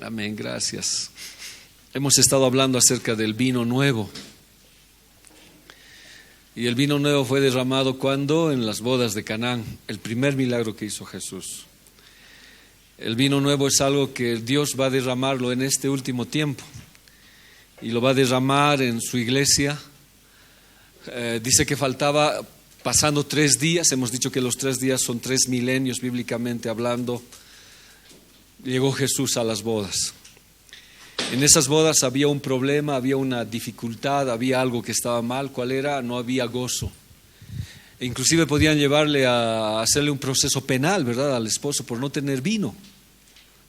Amén, gracias. Hemos estado hablando acerca del vino nuevo. Y el vino nuevo fue derramado ¿cuándo? En las bodas de Canaán, el primer milagro que hizo Jesús. El vino nuevo es algo que Dios va a derramarlo en este último tiempo. Y lo va a derramar en su iglesia. Dice que faltaba, pasando 3 días, hemos dicho que los 3 días son 3 milenios bíblicamente hablando, llegó Jesús a las bodas. En esas bodas había un problema, había una dificultad, había algo que estaba mal. ¿Cuál era? No había gozo. E inclusive podían llevarle a hacerle un proceso penal, ¿verdad?, al esposo por no tener vino.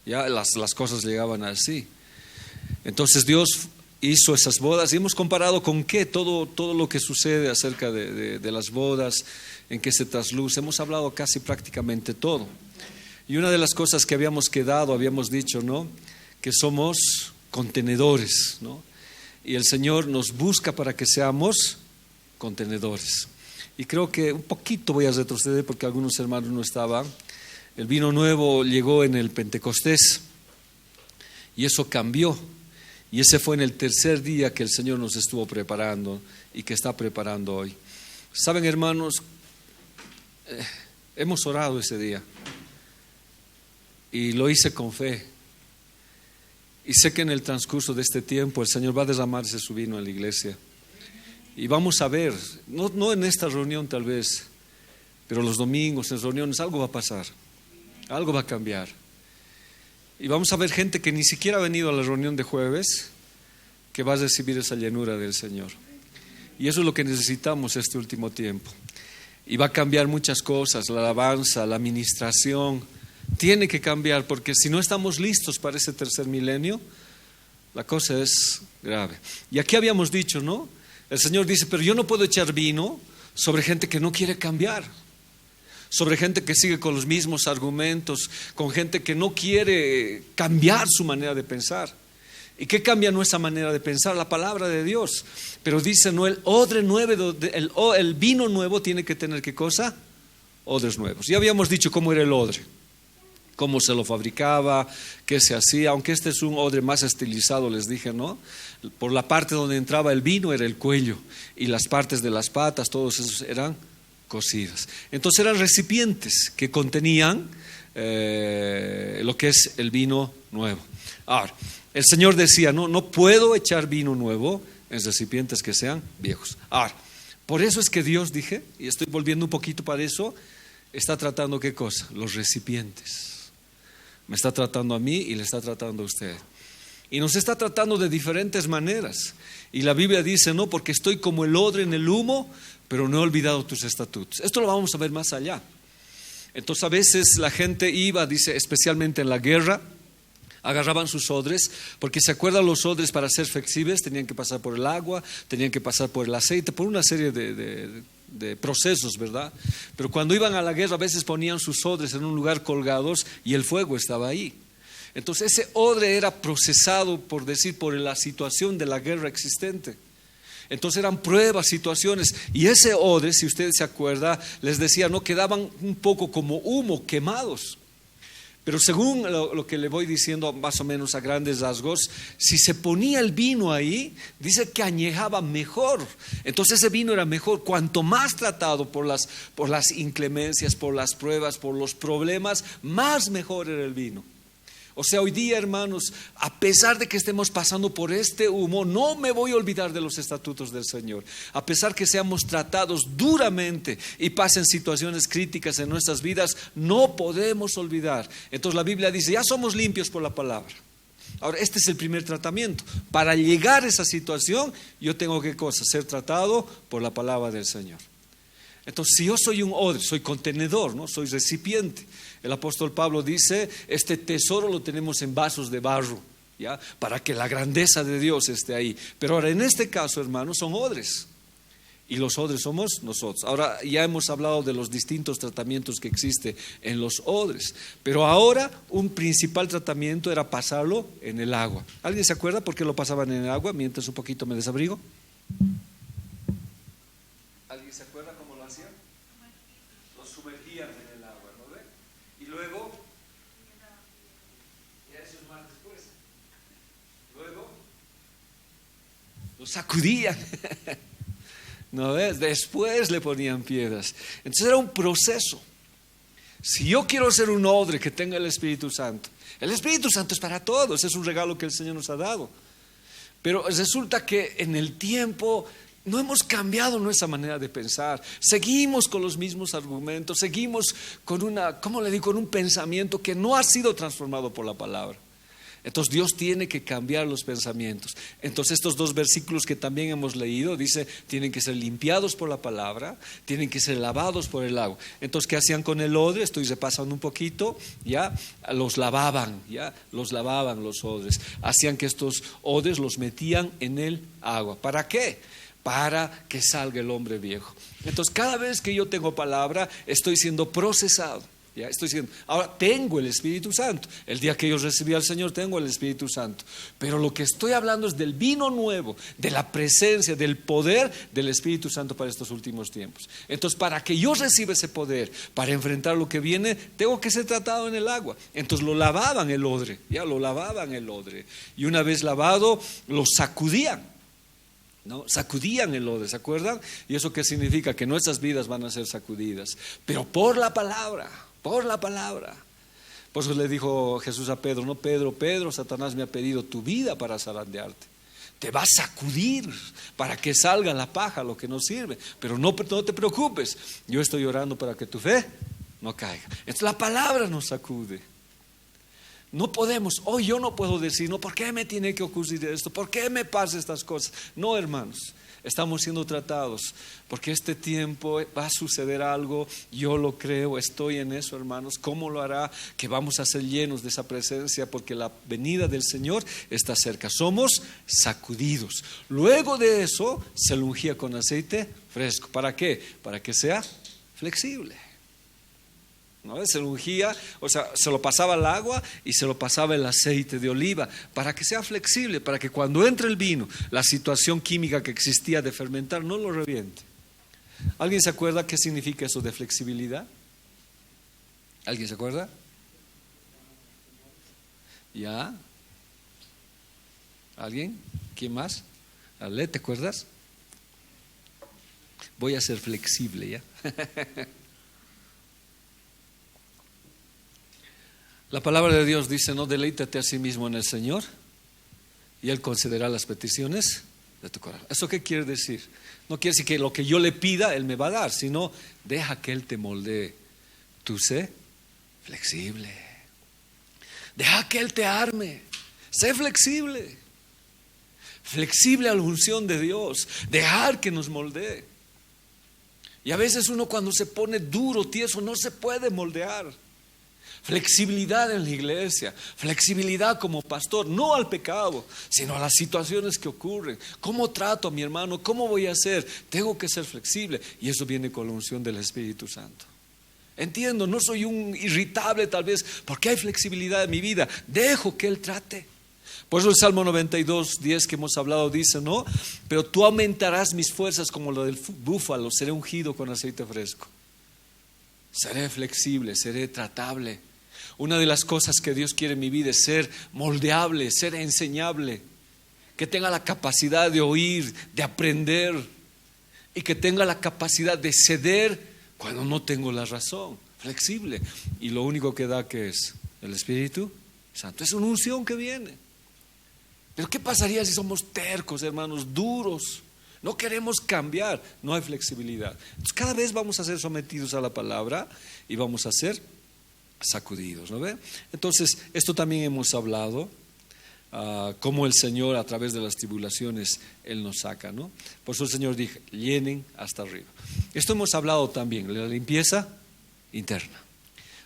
Ya las cosas llegaban así. Entonces Dios hizo esas bodas y hemos comparado con qué, todo lo que sucede acerca de las bodas, en qué se trasluce. Hemos hablado casi prácticamente todo. Y una de las cosas que habíamos dicho, ¿no?, que somos contenedores, ¿no? Y el Señor nos busca para que seamos contenedores. Y creo que un poquito voy a retroceder porque algunos hermanos no estaban. El vino nuevo llegó en el Pentecostés y eso cambió. Y ese fue en el 3er día que el Señor nos estuvo preparando y que está preparando hoy. Saben, hermanos, hemos orado ese día y lo hice con fe. Y sé que en el transcurso de este tiempo el Señor va a derramarse su vino en la iglesia. Y vamos a ver, no en esta reunión tal vez, pero los domingos, en reuniones, algo va a pasar, algo va a cambiar. Y vamos a ver gente que ni siquiera ha venido a la reunión de jueves, que va a recibir esa llenura del Señor. Y eso es lo que necesitamos este último tiempo. Y va a cambiar muchas cosas, la alabanza, la administración. Tiene que cambiar porque si no estamos listos para ese 3er milenio, la cosa es grave. Y aquí habíamos dicho, ¿no? El Señor dice, pero yo no puedo echar vino sobre gente que no quiere cambiar, sobre gente que sigue con los mismos argumentos, con gente que no quiere cambiar su manera de pensar. ¿Y qué cambia nuestra manera de pensar? La palabra de Dios. Pero dice, no, el vino nuevo tiene que tener ¿qué cosa? Odres nuevos. Ya habíamos dicho cómo era el odre, cómo se lo fabricaba, qué se hacía, aunque este es un odre más estilizado, les dije, ¿no? Por la parte donde entraba el vino era el cuello y las partes de las patas, todos esos eran cocidas. Entonces eran recipientes que contenían lo que es el vino nuevo. Ahora, el Señor decía, no puedo echar vino nuevo en recipientes que sean viejos. Ahora, por eso es que Dios, dije, y estoy volviendo un poquito para eso, está tratando ¿qué cosa? Los recipientes. Me está tratando a mí y le está tratando a usted. Y nos está tratando de diferentes maneras. Y la Biblia dice, no, porque estoy como el odre en el humo, pero no he olvidado tus estatutos. Esto lo vamos a ver más allá. Entonces a veces la gente iba, dice, especialmente en la guerra, agarraban sus odres, porque se acuerdan, los odres para ser flexibles tenían que pasar por el agua, tenían que pasar por el aceite, por una serie de procesos, ¿verdad? Pero cuando iban a la guerra a veces ponían sus odres en un lugar colgados y el fuego estaba ahí. Entonces ese odre era procesado, por decir, por la situación de la guerra existente. Entonces eran pruebas, situaciones, y ese odre, si usted se acuerda, les decía, no, quedaban un poco como humo, quemados. Pero según lo que le voy diciendo más o menos a grandes rasgos, si se ponía el vino ahí, dice que añejaba mejor. Entonces ese vino era mejor. Cuanto más tratado por las inclemencias, por las pruebas, por los problemas, más mejor era el vino. O sea, hoy día, hermanos, a pesar de que estemos pasando por este humo, no me voy a olvidar de los estatutos del Señor. A pesar que seamos tratados duramente y pasen situaciones críticas en nuestras vidas, no podemos olvidar. Entonces la Biblia dice, ya somos limpios por la palabra. Ahora, este es el primer tratamiento. Para llegar a esa situación, yo tengo ¿qué cosa? Ser tratado por la palabra del Señor. Entonces, si yo soy un odre, soy contenedor, ¿no? Soy recipiente. El apóstol Pablo dice, este tesoro lo tenemos en vasos de barro, ¿ya? Para que la grandeza de Dios esté ahí. Pero ahora, en este caso, hermanos, son odres. Y los odres somos nosotros. Ahora, ya hemos hablado de los distintos tratamientos que existen en los odres. Pero ahora, un principal tratamiento era pasarlo en el agua. ¿Alguien se acuerda por qué lo pasaban en el agua? Mientras un poquito me desabrigo. ¿Alguien se acuerda cómo lo hacían? Lo sumergían en el agua, ¿no ve? Y luego, ya eso es más después. lo sacudían. ¿No ves? Después le ponían piedras. Entonces era un proceso. Si yo quiero ser un odre que tenga el Espíritu Santo es para todos, es un regalo que el Señor nos ha dado. Pero resulta que en el tiempo no hemos cambiado nuestra manera de pensar. Seguimos con los mismos argumentos, seguimos con con un pensamiento que no ha sido transformado por la palabra. Entonces Dios tiene que cambiar los pensamientos. Entonces estos 2 versículos que también hemos leído, dice, tienen que ser limpiados por la palabra, tienen que ser lavados por el agua. Entonces, ¿qué hacían con el odre? Estoy repasando un poquito, ya, los lavaban los odres. Hacían que estos odres los metían en el agua. ¿Para qué? Para que salga el hombre viejo. Entonces, cada vez que yo tengo palabra, estoy siendo procesado. Ya estoy diciendo, ahora tengo el Espíritu Santo. El día que yo recibí al Señor tengo el Espíritu Santo. Pero lo que estoy hablando es del vino nuevo, de la presencia, del poder del Espíritu Santo para estos últimos tiempos. Entonces, para que yo reciba ese poder, para enfrentar lo que viene, tengo que ser tratado en el agua. Entonces lo lavaban el odre, y una vez lavado, lo sacudían. ¿No? Sacudían el odre, ¿se acuerdan? ¿Y eso qué significa? Que nuestras vidas van a ser sacudidas, pero por la palabra. Por eso le dijo Jesús a Pedro, no, Pedro, Satanás me ha pedido tu vida para zarandearte. Te va a sacudir para que salga la paja, lo que no sirve. Pero no te preocupes, yo estoy orando para que tu fe no caiga. Entonces la palabra nos sacude. No podemos, hoy yo no puedo decir, no, ¿por qué me tiene que ocurrir esto? ¿Por qué me pasan estas cosas? No, hermanos. Estamos siendo tratados porque este tiempo va a suceder algo. Yo lo creo, estoy en eso, hermanos. ¿Cómo lo hará? Que vamos a ser llenos de esa presencia, porque la venida del Señor está cerca. Somos sacudidos. Luego de eso se lo ungía con aceite fresco. ¿Para qué? Para que sea flexible. ¿No? Se lo ungía, o sea, se lo pasaba el agua y se lo pasaba el aceite de oliva para que sea flexible, para que cuando entre el vino, la situación química que existía de fermentar no lo reviente. ¿Alguien se acuerda qué significa eso de flexibilidad? ¿Alguien se acuerda? ¿Ya? ¿Alguien? ¿Quién más? Ale, ¿te acuerdas? Voy a ser flexible, ¿ya? La palabra de Dios dice, no, deleítate a sí mismo en el Señor y Él concederá las peticiones de tu corazón. ¿Eso qué quiere decir? No quiere decir que lo que yo le pida Él me va a dar, sino deja que Él te moldee. Tú sé flexible. Deja que Él te arme. Sé flexible. Flexible a la unción de Dios. Dejar que nos moldee. Y a veces uno cuando se pone duro, tieso, no se puede moldear. Flexibilidad en la iglesia, flexibilidad como pastor, no al pecado, sino a las situaciones que ocurren. ¿Cómo trato a mi hermano? ¿Cómo voy a hacer? Tengo que ser flexible, y eso viene con la unción del Espíritu Santo. Entiendo, no soy un irritable tal vez, porque hay flexibilidad en mi vida. Dejo que Él trate. Por eso el Salmo 92:10 que hemos hablado dice, ¿no? Pero tú aumentarás mis fuerzas como lo del búfalo, seré ungido con aceite fresco. Seré flexible, seré tratable. Una de las cosas que Dios quiere en mi vida es ser moldeable, ser enseñable, que tenga la capacidad de oír, de aprender, y que tenga la capacidad de ceder cuando no tengo la razón. Flexible. Y lo único que da, ¿qué es? El Espíritu Santo. Es una unción que viene. Pero ¿qué pasaría si somos tercos, hermanos, duros? No queremos cambiar, no hay flexibilidad. Entonces cada vez vamos a ser sometidos a la palabra y vamos a ser sacudidos, ¿no ve? Entonces esto también hemos hablado, cómo el Señor a través de las tribulaciones Él nos saca, ¿no? Por eso el Señor dijo, llenen hasta arriba. Esto hemos hablado también, de la limpieza interna.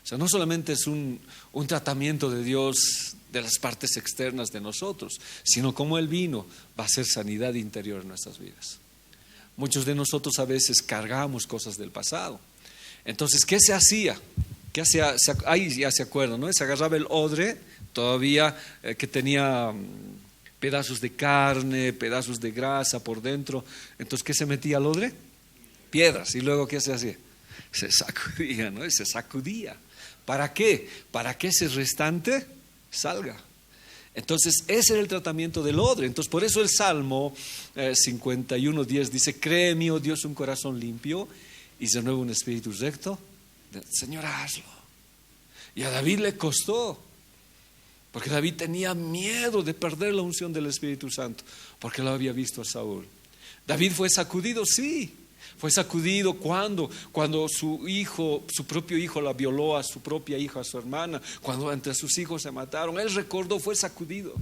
O sea, no solamente es un tratamiento de Dios de las partes externas de nosotros, sino como Él vino, va a ser sanidad interior en nuestras vidas. Muchos de nosotros a veces cargamos cosas del pasado. Entonces, ¿qué se hacía? Ahí ya se acuerdan, ¿no? Se agarraba el odre, todavía que tenía pedazos de carne, pedazos de grasa por dentro. Entonces, ¿qué se metía al odre? Piedras. ¿Y luego qué se hacía? Se sacudía, ¿no? Se sacudía. ¿Para qué? Para que ese restante salga. Entonces ese era el tratamiento del odre. Entonces por eso el Salmo 51:10 dice: créeme, oh Dios, un corazón limpio y renueva un espíritu recto. Señor, hazlo. Y a David le costó, porque David tenía miedo de perder la unción del Espíritu Santo, porque lo había visto a Saúl. David fue sacudido, sí. Fue sacudido cuando su hijo, su propio hijo, la violó a su propia hija, a su hermana, cuando entre sus hijos se mataron. Él recordó, fue sacudido.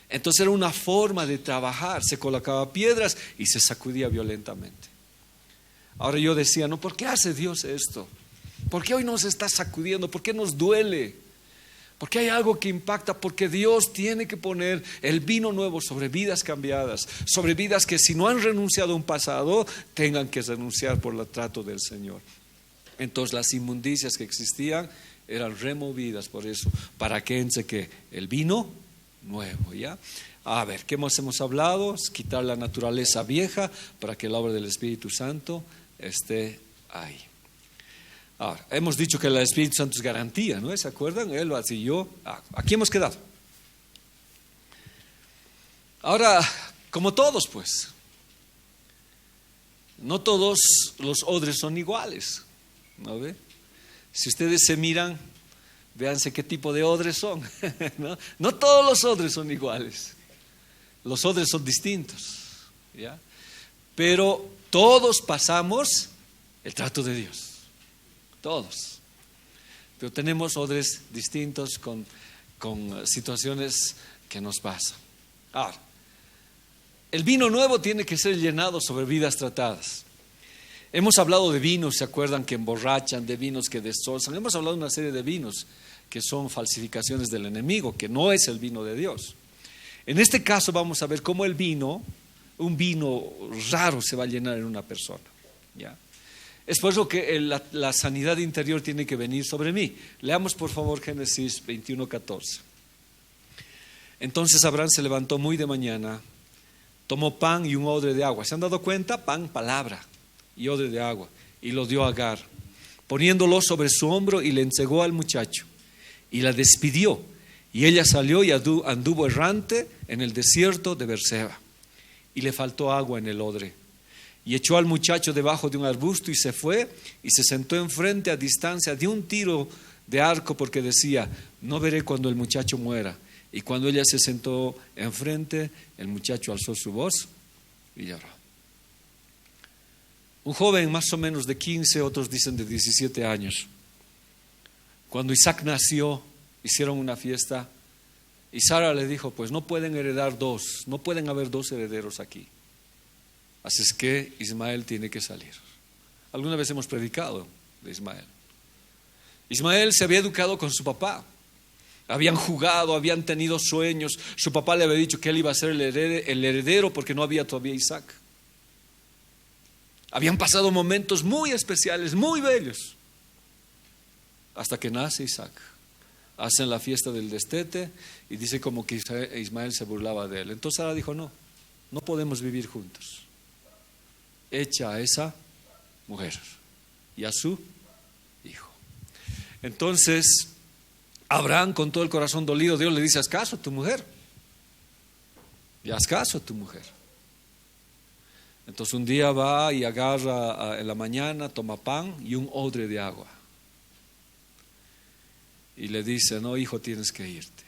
Entonces era una forma de trabajar. Se colocaba piedras y se sacudía violentamente. Ahora yo decía, no, ¿por qué hace Dios esto? ¿Por qué hoy nos está sacudiendo? ¿Por qué nos duele? Porque hay algo que impacta, porque Dios tiene que poner el vino nuevo sobre vidas cambiadas, sobre vidas que si no han renunciado a un pasado, tengan que renunciar por el trato del Señor. Entonces las inmundicias que existían eran removidas por eso, para que entre que el vino nuevo, ¿ya? A ver, ¿qué hemos hablado? Es quitar la naturaleza vieja para que la obra del Espíritu Santo esté ahí. Ahora, hemos dicho que el Espíritu Santo es garantía, ¿no? ¿Se acuerdan? Él lo hace yo. Aquí hemos quedado. Ahora, como todos, pues, no todos los odres son iguales, ¿no ve? Si ustedes se miran, véanse qué tipo de odres son, ¿no? No todos los odres son iguales. Los odres son distintos, ¿ya? Pero todos pasamos el trato de Dios. Todos. Pero tenemos odres distintos con situaciones que nos pasan. Ahora, el vino nuevo tiene que ser llenado sobre vidas tratadas. Hemos hablado de vinos, ¿se acuerdan? Que emborrachan, de vinos que destrozan. Hemos hablado de una serie de vinos que son falsificaciones del enemigo, que no es el vino de Dios. En este caso vamos a ver cómo el vino, un vino raro, se va a llenar en una persona, ¿ya? Es por eso que la sanidad interior tiene que venir sobre mí. Leamos por favor Génesis 21:14. Entonces Abraham se levantó muy de mañana, tomó pan y un odre de agua. ¿Se han dado cuenta? Pan, palabra, y odre de agua, y lo dio a Agar, poniéndolo sobre su hombro, y le entregó al muchacho y la despidió, y ella salió y anduvo errante en el desierto de Berseba, y le faltó agua en el odre. Y echó al muchacho debajo de un arbusto y se fue y se sentó enfrente a distancia de un tiro de arco, porque decía: no veré cuando el muchacho muera. Y cuando ella se sentó enfrente, el muchacho alzó su voz y lloró. Un joven más o menos de 15, otros dicen de 17 años. Cuando Isaac nació, hicieron una fiesta y Sara le dijo: pues no pueden heredar dos, no pueden haber dos herederos aquí. Así es que Ismael tiene que salir. Alguna vez hemos predicado de Ismael. Ismael se había educado con su papá. Habían jugado, habían tenido sueños. Su papá le había dicho que él iba a ser el heredero porque no había todavía Isaac. Habían pasado momentos muy especiales, muy bellos, hasta que nace Isaac. Hacen la fiesta del destete y dice como que Ismael se burlaba de él. Entonces Sara dijo: no podemos vivir juntos. Echa a esa mujer y a su hijo. Entonces Abraham, con todo el corazón dolido, Dios le dice: haz caso a tu mujer, y haz caso a tu mujer. Entonces un día va y agarra en la mañana, toma pan y un odre de agua y le dice: no, hijo, tienes que irte.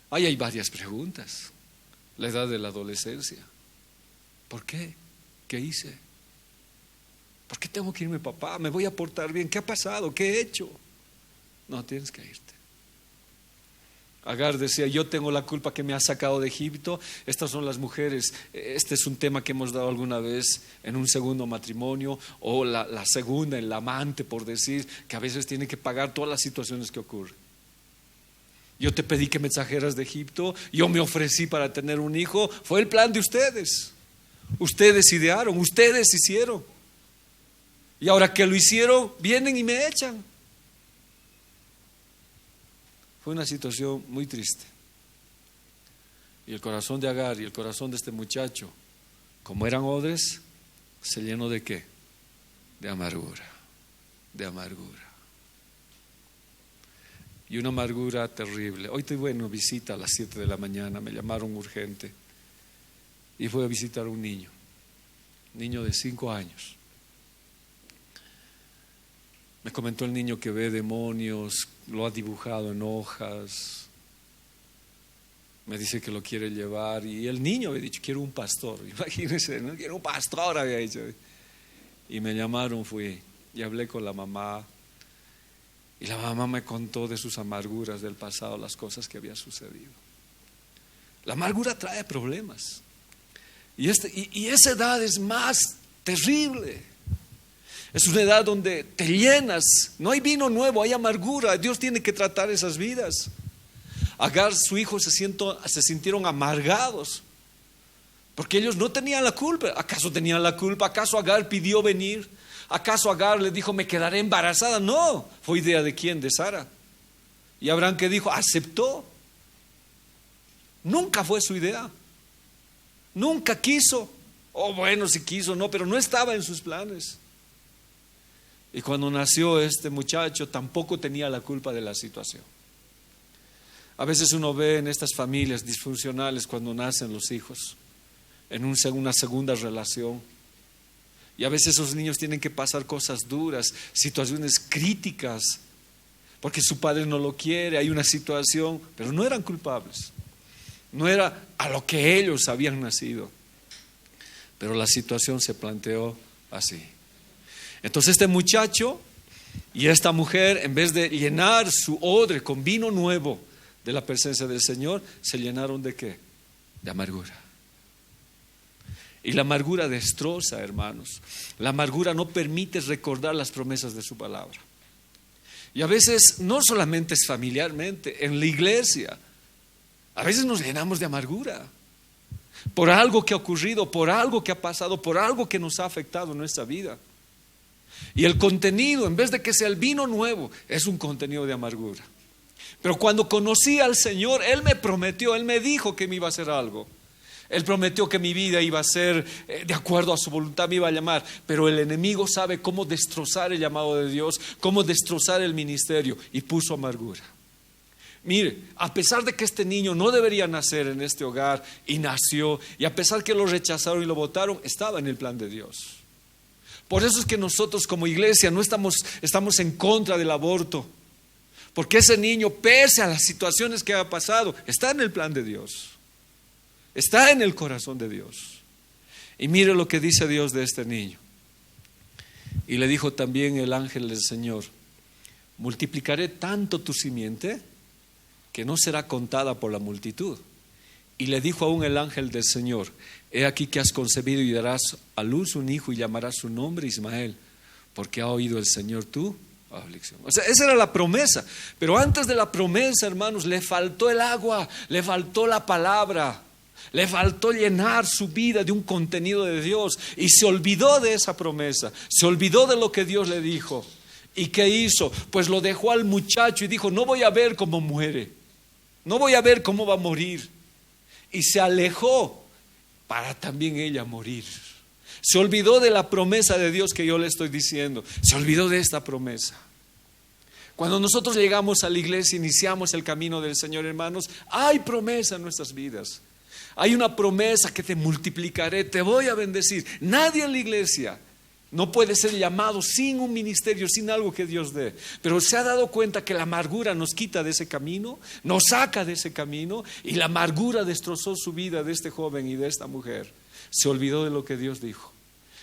Ahí hay varias preguntas. La edad de la adolescencia. ¿Por qué? ¿Qué hice? ¿Por qué tengo que irme, papá? ¿Me voy a portar bien? ¿Qué ha pasado? ¿Qué he hecho? No, tienes que irte. Agar decía: yo tengo la culpa que me ha sacado de Egipto. Estas son las mujeres. Este es un tema que hemos dado alguna vez en un segundo matrimonio, o la segunda, el amante, por decir, que a veces tiene que pagar todas las situaciones que ocurren. Yo te pedí que me trajeras de Egipto, yo me ofrecí para tener un hijo. Fue el plan de ustedes. Ustedes idearon, ustedes hicieron. Y ahora que lo hicieron, vienen y me echan. Fue una situación muy triste. Y el corazón de Agar y el corazón de este muchacho, como eran odres, se llenó ¿de qué? De amargura. De amargura. y una amargura terrible. Hoy tuve una visita a las 7 de la mañana, me llamaron urgente y fui a visitar a un niño de 5 años. Me comentó el niño que ve demonios, lo ha dibujado en hojas. Me dice que lo quiere llevar y el niño había dicho, quiero un pastor. Imagínense, no quiero un pastor, había dicho. Y me llamaron, fui y hablé con la mamá. Y la mamá me contó de sus amarguras del pasado, las cosas que había sucedido. La amargura trae problemas. Y esa edad es más terrible. Es una edad donde te llenas, no hay vino nuevo, hay amargura. Dios tiene que tratar esas vidas. Agar, su hijo, se sintieron amargados porque ellos no tenían la culpa. ¿Acaso tenían la culpa? ¿Acaso Agar pidió venir? ¿Acaso Agar le dijo, me quedaré embarazada? No, fue idea de quién, de Sara. Y Abraham, que dijo, aceptó. Nunca fue su idea, nunca quiso. O bueno, si quiso, no, pero no estaba en sus planes. Y cuando nació este muchacho, tampoco tenía la culpa de la situación. A veces uno ve en estas familias disfuncionales cuando nacen los hijos, en una segunda relación. Y a veces esos niños tienen que pasar cosas duras, situaciones críticas, porque su padre no lo quiere, hay una situación, pero no eran culpables. No era a lo que ellos habían nacido. Pero la situación se planteó así. Entonces este muchacho y esta mujer, en vez de llenar su odre con vino nuevo de la presencia del Señor, se llenaron ¿de qué? De amargura. Y la amargura destroza, hermanos. La amargura no permite recordar las promesas de su palabra. Y a veces no solamente es familiarmente, en la iglesia, a veces nos llenamos de amargura por algo que ha ocurrido, por algo que ha pasado, por algo que nos ha afectado en nuestra vida. Y el contenido, en vez de que sea el vino nuevo, es un contenido de amargura. Pero cuando conocí al Señor, Él me prometió, Él me dijo que me iba a hacer algo. Él prometió que mi vida iba a ser de acuerdo a su voluntad, me iba a llamar. Pero el enemigo sabe cómo destrozar el llamado de Dios, cómo destrozar el ministerio, y puso amargura. Mire, a pesar de que este niño no debería nacer en este hogar y nació, y a pesar que lo rechazaron y lo votaron, estaba en el plan de Dios. Por eso es que nosotros como iglesia no estamos en contra del aborto, porque ese niño, pese a las situaciones que ha pasado, está en el plan de Dios, está en el corazón de Dios. Y mire lo que dice Dios de este niño. Y le dijo también el ángel del Señor, multiplicaré tanto tu simiente que no será contada por la multitud. Y le dijo aún el ángel del Señor, he aquí que has concebido y darás a luz un hijo y llamarás su nombre Ismael, porque ha oído el Señor tu aflicción. O sea, esa era la promesa. Pero antes de la promesa, hermanos, le faltó el agua, le faltó la palabra, le faltó llenar su vida de un contenido de Dios. Y se olvidó de esa promesa, se olvidó de lo que Dios le dijo. ¿Y qué hizo? Pues lo dejó al muchacho y dijo, no voy a ver cómo muere, no voy a ver cómo va a morir. Y se alejó para también ella morir. Se olvidó de la promesa de Dios que yo le estoy diciendo. Se olvidó de esta promesa. Cuando nosotros llegamos a la iglesia, iniciamos el camino del Señor, hermanos, hay promesa en nuestras vidas. Hay una promesa que te multiplicaré, te voy a bendecir. Nadie en la iglesia no puede ser llamado sin un ministerio, sin algo que Dios dé. Pero se ha dado cuenta que la amargura nos quita de ese camino, nos saca de ese camino, y la amargura destrozó su vida de este joven y de esta mujer. Se olvidó de lo que Dios dijo.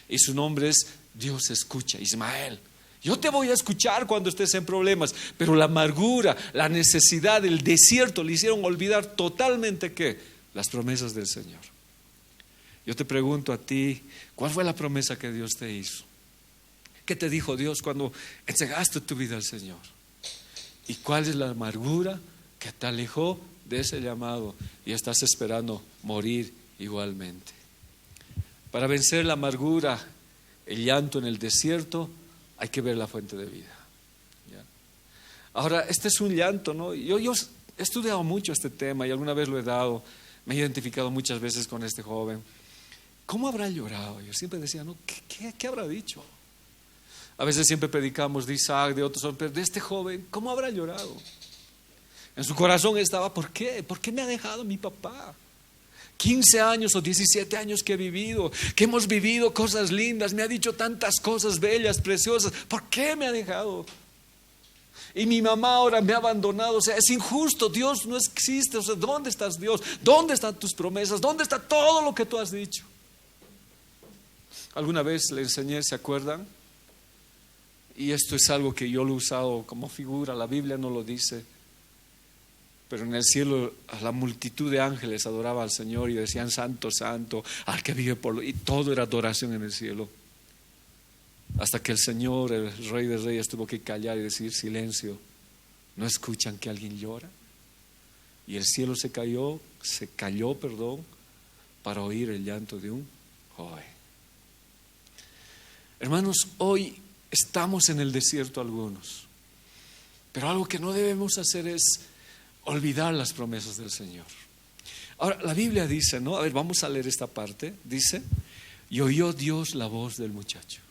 Y su nombre es Dios escucha, Ismael. Yo te voy a escuchar cuando estés en problemas. Pero la amargura, la necesidad, el desierto le hicieron olvidar totalmente ¿qué? Las promesas del Señor. Yo te pregunto a ti, ¿cuál fue la promesa que Dios te hizo? ¿Qué te dijo Dios cuando entregaste tu vida al Señor? ¿Y cuál es la amargura que te alejó de ese llamado y estás esperando morir igualmente? Para vencer la amargura, el llanto en el desierto, hay que ver la fuente de vida. ¿Ya? Ahora, este es un llanto, ¿no? Yo he estudiado mucho este tema y alguna vez lo he dado, me he identificado muchas veces con este joven. ¿Cómo habrá llorado? Yo siempre decía, ¿no? ¿Qué habrá dicho? A veces siempre predicamos de Isaac, de otros, pero de este joven, ¿cómo habrá llorado? En su corazón estaba, ¿por qué? ¿Por qué me ha dejado mi papá? 15 años o 17 años que he vivido, que hemos vivido cosas lindas, me ha dicho tantas cosas bellas, preciosas, ¿por qué me ha dejado? Y mi mamá ahora me ha abandonado, o sea, es injusto, Dios no existe, o sea, ¿dónde estás Dios? ¿Dónde están tus promesas? ¿Dónde está todo lo que tú has dicho? Alguna vez le enseñé, ¿se acuerdan? Y esto es algo que yo lo he usado como figura, la Biblia no lo dice. Pero en el cielo la multitud de ángeles adoraba al Señor y decían santo, santo, al que vive por lo... Y todo era adoración en el cielo. Hasta que el Señor, el Rey de Reyes, tuvo que callar y decir silencio. ¿No escuchan que alguien llora? Y el cielo se cayó, para oír el llanto de un joven. Hermanos, hoy estamos en el desierto algunos, pero algo que no debemos hacer es olvidar las promesas del Señor. Ahora, la Biblia dice, ¿no? A ver, vamos a leer esta parte. Dice, y oyó Dios la voz del muchacho.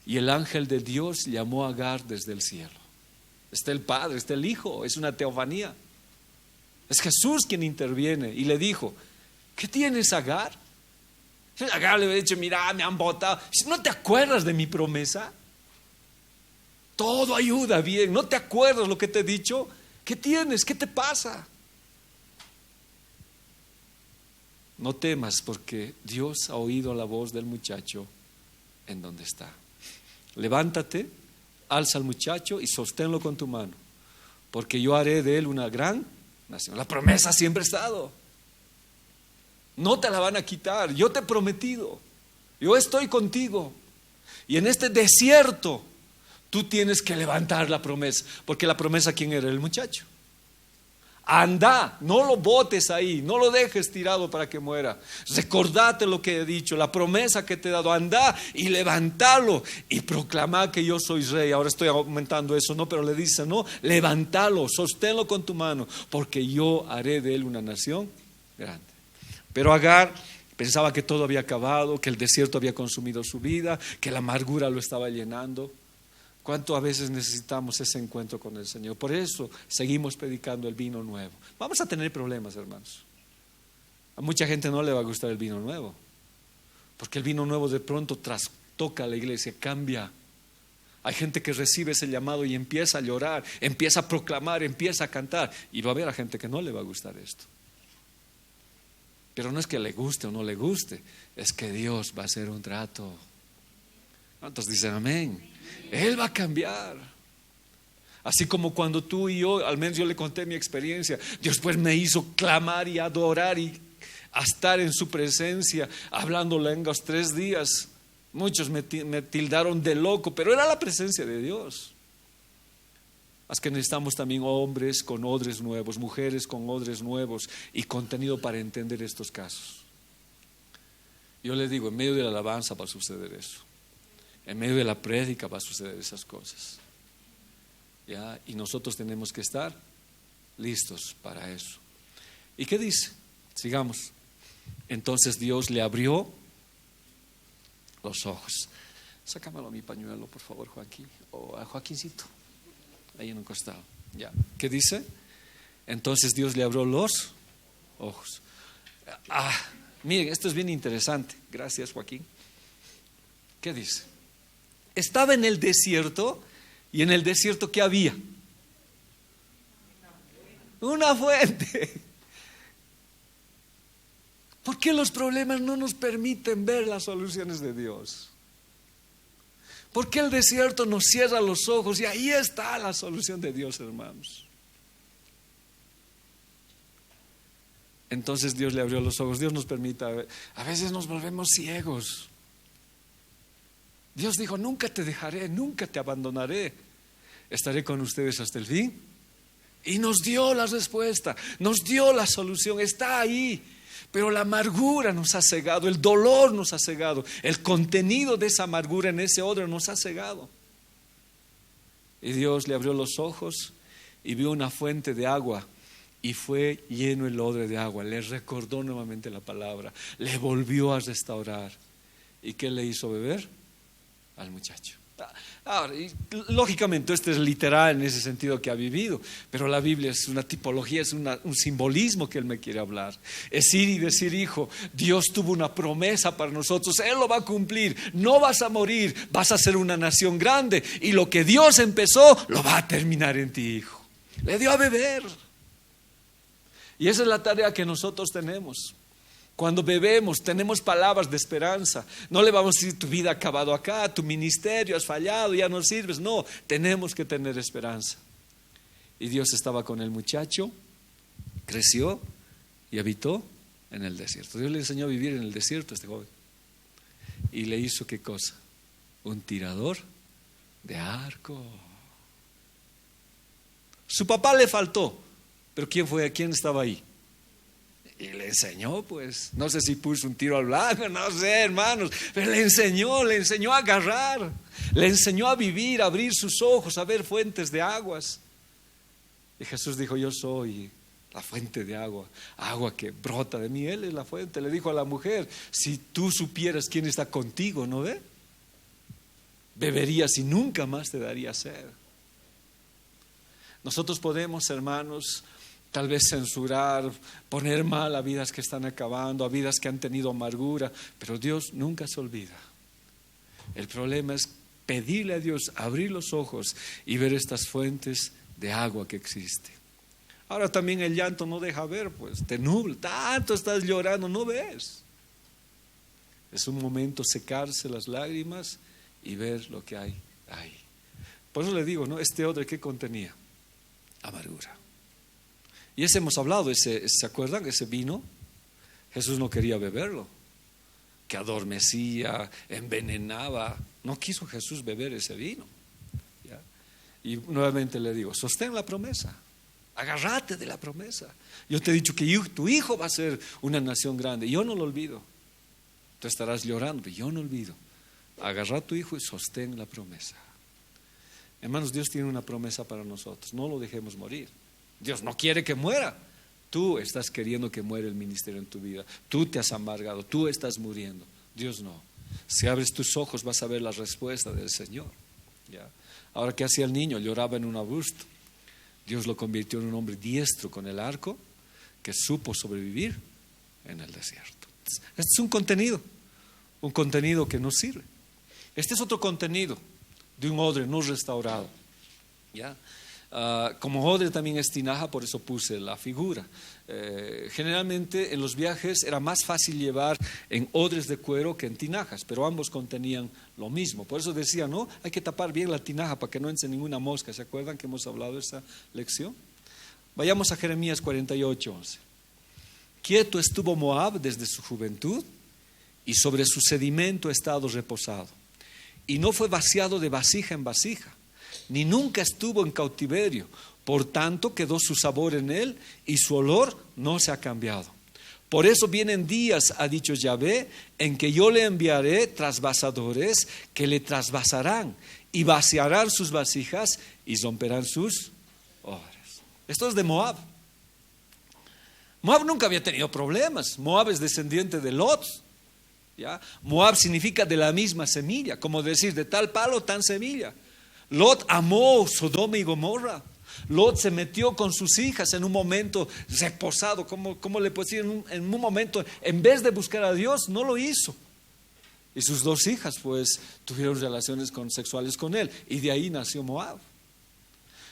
Y el ángel de Dios llamó a Agar desde el cielo. Está el Padre, está el Hijo, es una teofanía. Es Jesús quien interviene y le dijo, ¿qué tienes, Agar? Agar le había dicho, mira, me han botado. ¿No te acuerdas de mi promesa? Todo ayuda bien. ¿No te acuerdas lo que te he dicho? ¿Qué tienes? ¿Qué te pasa? No temas, porque Dios ha oído la voz del muchacho en donde está. Levántate, alza al muchacho y sosténlo con tu mano, porque yo haré de él una gran nación. La promesa siempre ha estado. No te la van a quitar. Yo te he prometido. Yo estoy contigo. Y en este desierto tú tienes que levantar la promesa, porque la promesa, ¿quién era? El muchacho. Anda, no lo botes ahí, no lo dejes tirado para que muera. Recordate lo que he dicho, la promesa que te he dado. Anda y levántalo y proclama que yo soy rey. Ahora estoy aumentando eso, no, pero le dice, no, levántalo, sosténlo con tu mano, porque yo haré de él una nación grande. Pero Agar pensaba que todo había acabado, que el desierto había consumido su vida, que la amargura lo estaba llenando. ¿Cuánto a veces necesitamos ese encuentro con el Señor? Por eso seguimos predicando el vino nuevo. Vamos a tener problemas, hermanos. A mucha gente no le va a gustar el vino nuevo, porque el vino nuevo de pronto trastoca a la iglesia, cambia. Hay gente que recibe ese llamado y empieza a llorar, empieza a proclamar, empieza a cantar, y va a haber a gente que no le va a gustar esto. Pero no es que le guste o no le guste, es que Dios va a hacer un trato. ¿Cuántos dicen amén? Él va a cambiar. Así como cuando tú y yo, al menos yo le conté mi experiencia, Dios pues me hizo clamar y adorar y a estar en su presencia, hablando lenguas 3 días. Muchos me tildaron de loco, pero era la presencia de Dios. Es que necesitamos también hombres con odres nuevos, mujeres con odres nuevos y contenido para entender estos casos. Yo les digo, en medio de la alabanza va a suceder eso. En medio de la prédica va a suceder esas cosas. ¿Ya? Y nosotros tenemos que estar listos para eso. ¿Y qué dice? Sigamos. Entonces Dios le abrió los ojos. Sácamelo a mi pañuelo, por favor, Joaquín. O a Joaquincito. Ahí en un costado. Ya. ¿Qué dice? Entonces Dios le abrió los ojos. Miren, esto es bien interesante. Gracias, Joaquín. ¿Qué dice? Estaba en el desierto, y en el desierto ¿qué había? Una fuente. ¿Por qué los problemas no nos permiten ver las soluciones de Dios? ¿Por qué el desierto nos cierra los ojos? Y ahí está la solución de Dios, hermanos. Entonces Dios le abrió los ojos. Dios nos permite ver. A veces nos volvemos ciegos. Dios dijo, nunca te dejaré, nunca te abandonaré. Estaré con ustedes hasta el fin. Y nos dio la respuesta, nos dio la solución, está ahí. Pero la amargura nos ha cegado, el dolor nos ha cegado, el contenido de esa amargura en ese odre nos ha cegado. Y Dios le abrió los ojos y vio una fuente de agua y fue lleno el odre de agua. Le recordó nuevamente la palabra, le volvió a restaurar. ¿Y qué le hizo beber? Al muchacho. Ahora, lógicamente, esto es literal en ese sentido que ha vivido, pero la Biblia es una tipología, es un simbolismo que Él me quiere hablar. Es ir y decir, hijo, Dios tuvo una promesa para nosotros, Él lo va a cumplir, no vas a morir, vas a ser una nación grande, y lo que Dios empezó, lo va a terminar en ti, hijo. Le dio a beber. Y esa es la tarea que nosotros tenemos. Cuando bebemos, tenemos palabras de esperanza. No le vamos a decir, tu vida ha acabado acá, tu ministerio has fallado, ya no sirves. No, tenemos que tener esperanza. Y Dios estaba con el muchacho, creció y habitó en el desierto. Dios le enseñó a vivir en el desierto a este joven. Y le hizo, ¿qué cosa? Un tirador de arco. Su papá le faltó, pero ¿quién estaba ahí? Y le enseñó, pues, no sé si puso un tiro al blanco, no sé, hermanos, pero le enseñó a agarrar, le enseñó a vivir, a abrir sus ojos, a ver fuentes de aguas. Y Jesús dijo, yo soy la fuente de agua, agua que brota de mí, Él es la fuente. Le dijo a la mujer, si tú supieras quién está contigo, ¿no ve? Beberías y nunca más te daría sed. Nosotros podemos, hermanos, tal vez censurar, poner mal a vidas que están acabando, a vidas que han tenido amargura, pero Dios nunca se olvida. El problema es pedirle a Dios abrir los ojos y ver estas fuentes de agua que existen. Ahora también el llanto no deja ver, pues te nubla, tanto estás llorando, no ves. Es un momento secarse las lágrimas y ver lo que hay ahí. Por eso le digo, ¿no? Este odre, ¿qué contenía? Amargura. Y ese hemos hablado, ¿se acuerdan? Ese vino, Jesús no quería beberlo, que adormecía, envenenaba. No quiso Jesús beber ese vino. ¿Ya? Y nuevamente le digo, sostén la promesa, agárrate de la promesa. Yo te he dicho que tu hijo va a ser una nación grande, yo no lo olvido. Tú estarás llorando, pero yo no olvido. Agarra a tu hijo y sostén la promesa. Hermanos, Dios tiene una promesa para nosotros, no lo dejemos morir. Dios no quiere que muera. Tú estás queriendo que muera el ministerio en tu vida. Tú te has amargado, tú estás muriendo. Dios no. Si abres tus ojos vas a ver la respuesta del Señor. ¿Ya? Ahora, ¿qué hacía el niño? Lloraba en un arbusto. Dios lo convirtió en un hombre diestro con el arco que supo sobrevivir en el desierto. Este es un contenido que nos sirve. Este es otro contenido de un odre no restaurado. ¿Ya? Como odre también es tinaja, por eso puse la figura. Generalmente en los viajes era más fácil llevar en odres de cuero que en tinajas, pero ambos contenían lo mismo. Por eso decía, no, hay que tapar bien la tinaja para que no entre ninguna mosca. ¿Se acuerdan que hemos hablado de esa lección? Vayamos a Jeremías 48:11. Quieto estuvo Moab desde su juventud y sobre su sedimento ha estado reposado. Y no fue vaciado de vasija en vasija, ni nunca estuvo en cautiverio. Por tanto quedó su sabor en él y su olor no se ha cambiado. Por eso vienen días, ha dicho Yahvé, en que yo le enviaré trasvasadores que le trasvasarán y vaciarán sus vasijas y romperán sus odres. Esto es de Moab. Moab nunca había tenido problemas. Moab es descendiente de Lot. ¿Ya? Moab significa de la misma semilla, como decir de tal palo, tan semilla. Lot amó Sodoma y Gomorra. Lot se metió con sus hijas en un momento reposado, ¿cómo le puedo decir? En un momento, en vez de buscar a Dios, no lo hizo. Y sus dos hijas pues tuvieron relaciones sexuales con él, y de ahí nació Moab.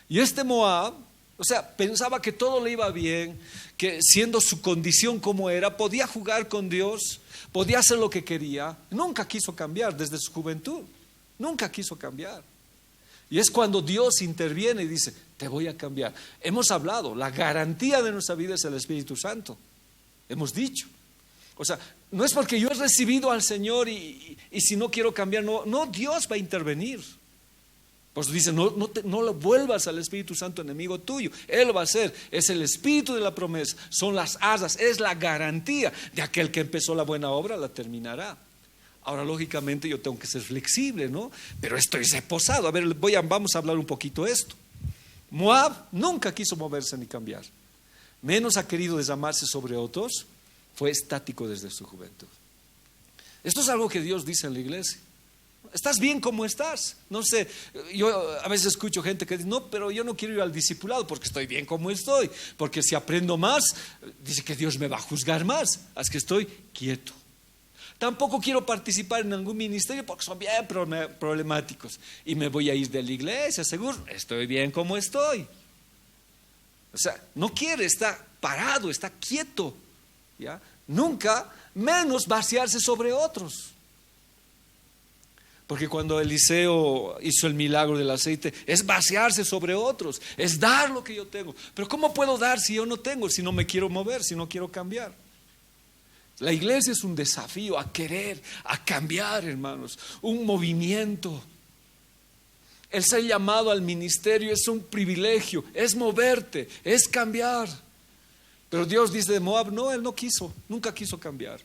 Y este Moab, o sea, pensaba que todo le iba bien, que siendo su condición como era, podía jugar con Dios, podía hacer lo que quería. Nunca quiso cambiar desde su juventud, nunca quiso cambiar. Y es cuando Dios interviene y dice, te voy a cambiar. Hemos hablado, la garantía de nuestra vida es el Espíritu Santo. Hemos dicho. O sea, no es porque yo he recibido al Señor y si no quiero cambiar, no, Dios va a intervenir. Pues dice, no lo vuelvas al Espíritu Santo enemigo tuyo. Él lo va a hacer. Es el Espíritu de la promesa. Son las asas. Es la garantía de aquel que empezó la buena obra, la terminará. Ahora, lógicamente, yo tengo que ser flexible, ¿no? Pero estoy reposado. A ver, vamos a hablar un poquito de esto. Moab nunca quiso moverse ni cambiar. Menos ha querido desamarse sobre otros. Fue estático desde su juventud. Esto es algo que Dios dice en la iglesia. ¿Estás bien como estás? No sé, yo a veces escucho gente que dice, no, pero yo no quiero ir al discipulado porque estoy bien como estoy, porque si aprendo más, dice que Dios me va a juzgar más, así que estoy quieto. Tampoco quiero participar en algún ministerio porque son bien problemáticos y me voy a ir de la iglesia, seguro, estoy bien como estoy. O sea, no quiere, está parado, está quieto, ¿ya? Nunca menos vaciarse sobre otros. Porque cuando Eliseo hizo el milagro del aceite, es vaciarse sobre otros, es dar lo que yo tengo. Pero ¿cómo puedo dar si yo no tengo, si no me quiero mover, si no quiero cambiar? La iglesia es un desafío a querer, a cambiar, hermanos, un movimiento. El ser llamado al ministerio es un privilegio, es moverte, es cambiar. Pero Dios dice de Moab, no, él no quiso, nunca quiso cambiar.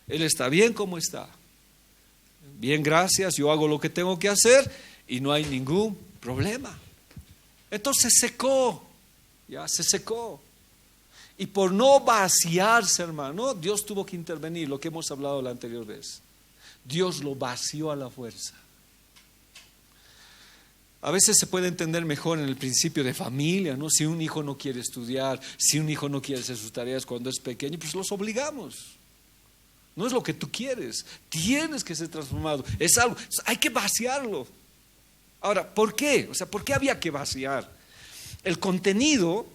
Él está bien como está. Bien, gracias, yo hago lo que tengo que hacer y no hay ningún problema. Entonces se secó, ya se secó. Y por no vaciarse, hermano, Dios tuvo que intervenir, lo que hemos hablado la anterior vez. Dios lo vació a la fuerza. A veces se puede entender mejor en el principio de familia, ¿no? Si un hijo no quiere estudiar, si un hijo no quiere hacer sus tareas cuando es pequeño, pues los obligamos. No es lo que tú quieres, tienes que ser transformado, es algo, hay que vaciarlo. Ahora, ¿por qué? O sea, ¿por qué había que vaciar? El contenido,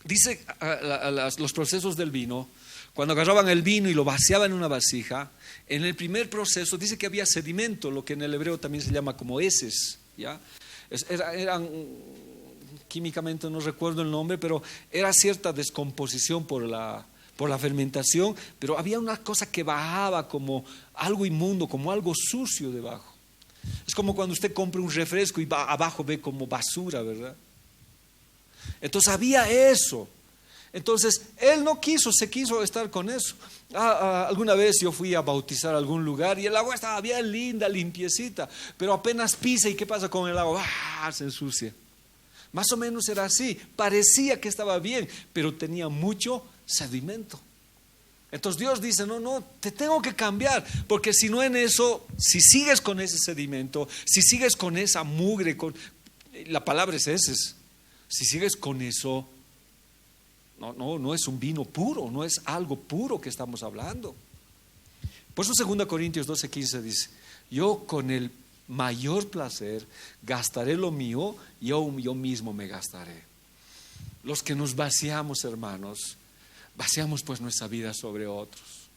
dice los procesos del vino, cuando agarraban el vino y lo vaciaban en una vasija, en el primer proceso dice que había sedimento, lo que en el hebreo también se llama como heces, ¿ya? Eran, químicamente no recuerdo el nombre, pero era cierta descomposición por la fermentación, pero había una cosa que bajaba como algo inmundo, como algo sucio debajo. Es como cuando usted compra un refresco y abajo ve como basura, ¿verdad? Entonces había eso. Entonces él no quiso, se quiso estar con eso. Alguna vez yo fui a bautizar a algún lugar y el agua estaba bien linda, limpiecita, pero apenas pisa y ¿qué pasa con el agua? Se ensucia. Más o menos era así, parecía que estaba bien, pero tenía mucho sedimento. Entonces Dios dice, no, te tengo que cambiar, porque si no en eso, si sigues con ese sedimento, si sigues con esa mugre, la palabra es heces, si sigues con eso, no es un vino puro, no es algo puro que estamos hablando. Por eso 2 Corintios 12:15 dice, yo con el mayor placer gastaré lo mío, yo mismo me gastaré. Los que nos vaciamos, hermanos, vaciamos pues nuestra vida sobre otros,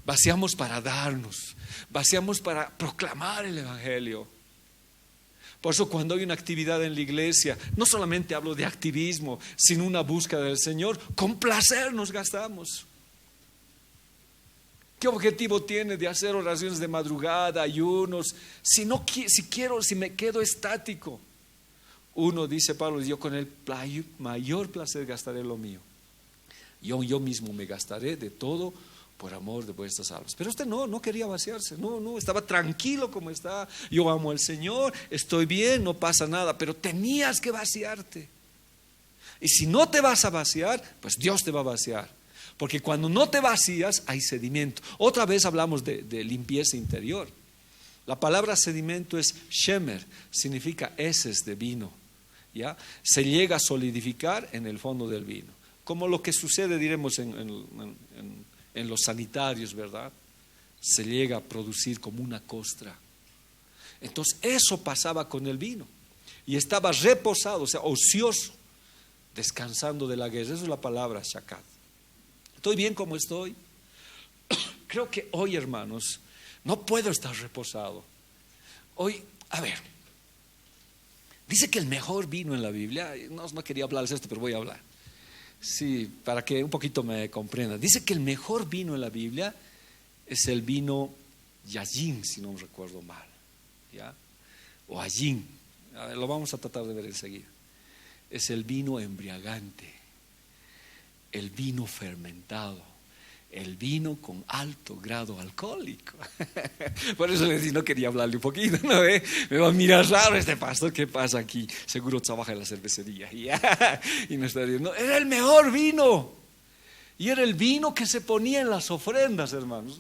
vaciamos para darnos, vaciamos para proclamar el evangelio. Por eso cuando hay una actividad en la iglesia, no solamente hablo de activismo, sino una búsqueda del Señor, con placer nos gastamos. ¿Qué objetivo tiene de hacer oraciones de madrugada, ayunos? Si me quedo estático. Uno, dice Pablo, yo con el mayor placer gastaré lo mío. Yo mismo me gastaré de todo por amor de vuestras almas. Pero usted no quería vaciarse, no, estaba tranquilo como está. Yo amo al Señor, estoy bien, no pasa nada, pero tenías que vaciarte. Y si no te vas a vaciar, pues Dios te va a vaciar. Porque cuando no te vacías hay sedimento. Otra vez hablamos de limpieza interior. La palabra sedimento es shemer, significa heces de vino, ¿ya? Se llega a solidificar en el fondo del vino, como lo que sucede, diremos, en los sanitarios, ¿verdad? Se llega a producir como una costra. Entonces eso pasaba con el vino. Y estaba reposado, o sea, ocioso, descansando de la guerra. Esa es la palabra shakat. ¿Estoy bien como estoy? Creo que hoy, hermanos, no puedo estar reposado. Hoy, a ver, dice que el mejor vino en la Biblia, no quería hablarles esto, pero voy a hablar. Sí, para que un poquito me comprendan. Dice que el mejor vino en la Biblia es el vino Yayin, si no me recuerdo mal, ¿ya? O Ayin. Lo vamos a tratar de ver enseguida. Es el vino embriagante, el vino fermentado, el vino con alto grado alcohólico. Por eso les dije, no quería hablarle un poquito, ¿no? Me va a mirar raro este pastor, ¿qué pasa aquí? Seguro trabaja en la cervecería. Y no está diciendo, era el mejor vino. Y era el vino que se ponía en las ofrendas, hermanos.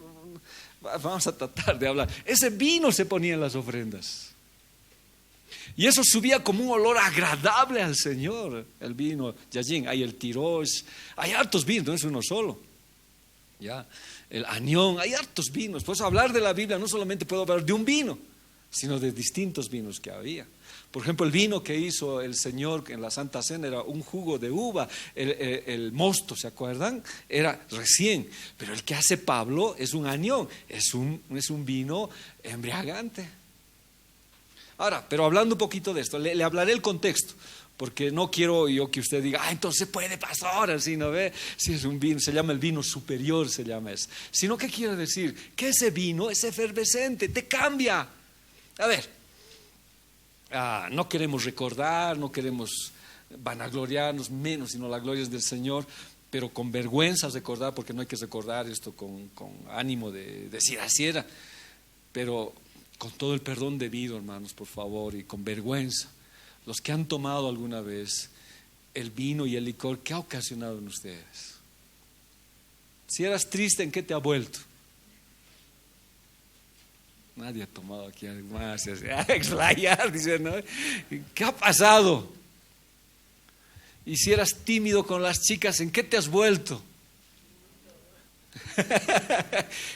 Vamos a tratar de hablar. Ese vino se ponía en las ofrendas. Y eso subía como un olor agradable al Señor. El vino, Yajin, hay el Tirosh, hay hartos vinos, no es uno solo. Ya, el Anión, hay hartos vinos. Pues hablar de la Biblia no solamente puedo hablar de un vino, sino de distintos vinos que había. Por ejemplo, el vino que hizo el Señor en la Santa Cena era un jugo de uva. El mosto, ¿se acuerdan? Era recién. Pero el que hace Pablo es un Anión, es un vino embriagante. Ahora, pero hablando un poquito de esto, le hablaré el contexto, porque no quiero yo que usted diga, entonces puede pasar así, ¿no ve? Si es un vino, se llama el vino superior, se llama eso. Sino, ¿qué quiere decir? Que ese vino es efervescente, te cambia. A ver, no queremos recordar, no queremos vanagloriarnos menos, sino la gloria es del Señor, pero con vergüenza recordar, porque no hay que recordar esto con ánimo de decir así era, pero con todo el perdón debido, hermanos, por favor, y con vergüenza. Los que han tomado alguna vez el vino y el licor, ¿qué ha ocasionado en ustedes? Si eras triste, ¿en qué te ha vuelto? Nadie ha tomado aquí más, a explayar, dice, ¿no? ¿Qué ha pasado? Y si eras tímido con las chicas, ¿en qué te has vuelto?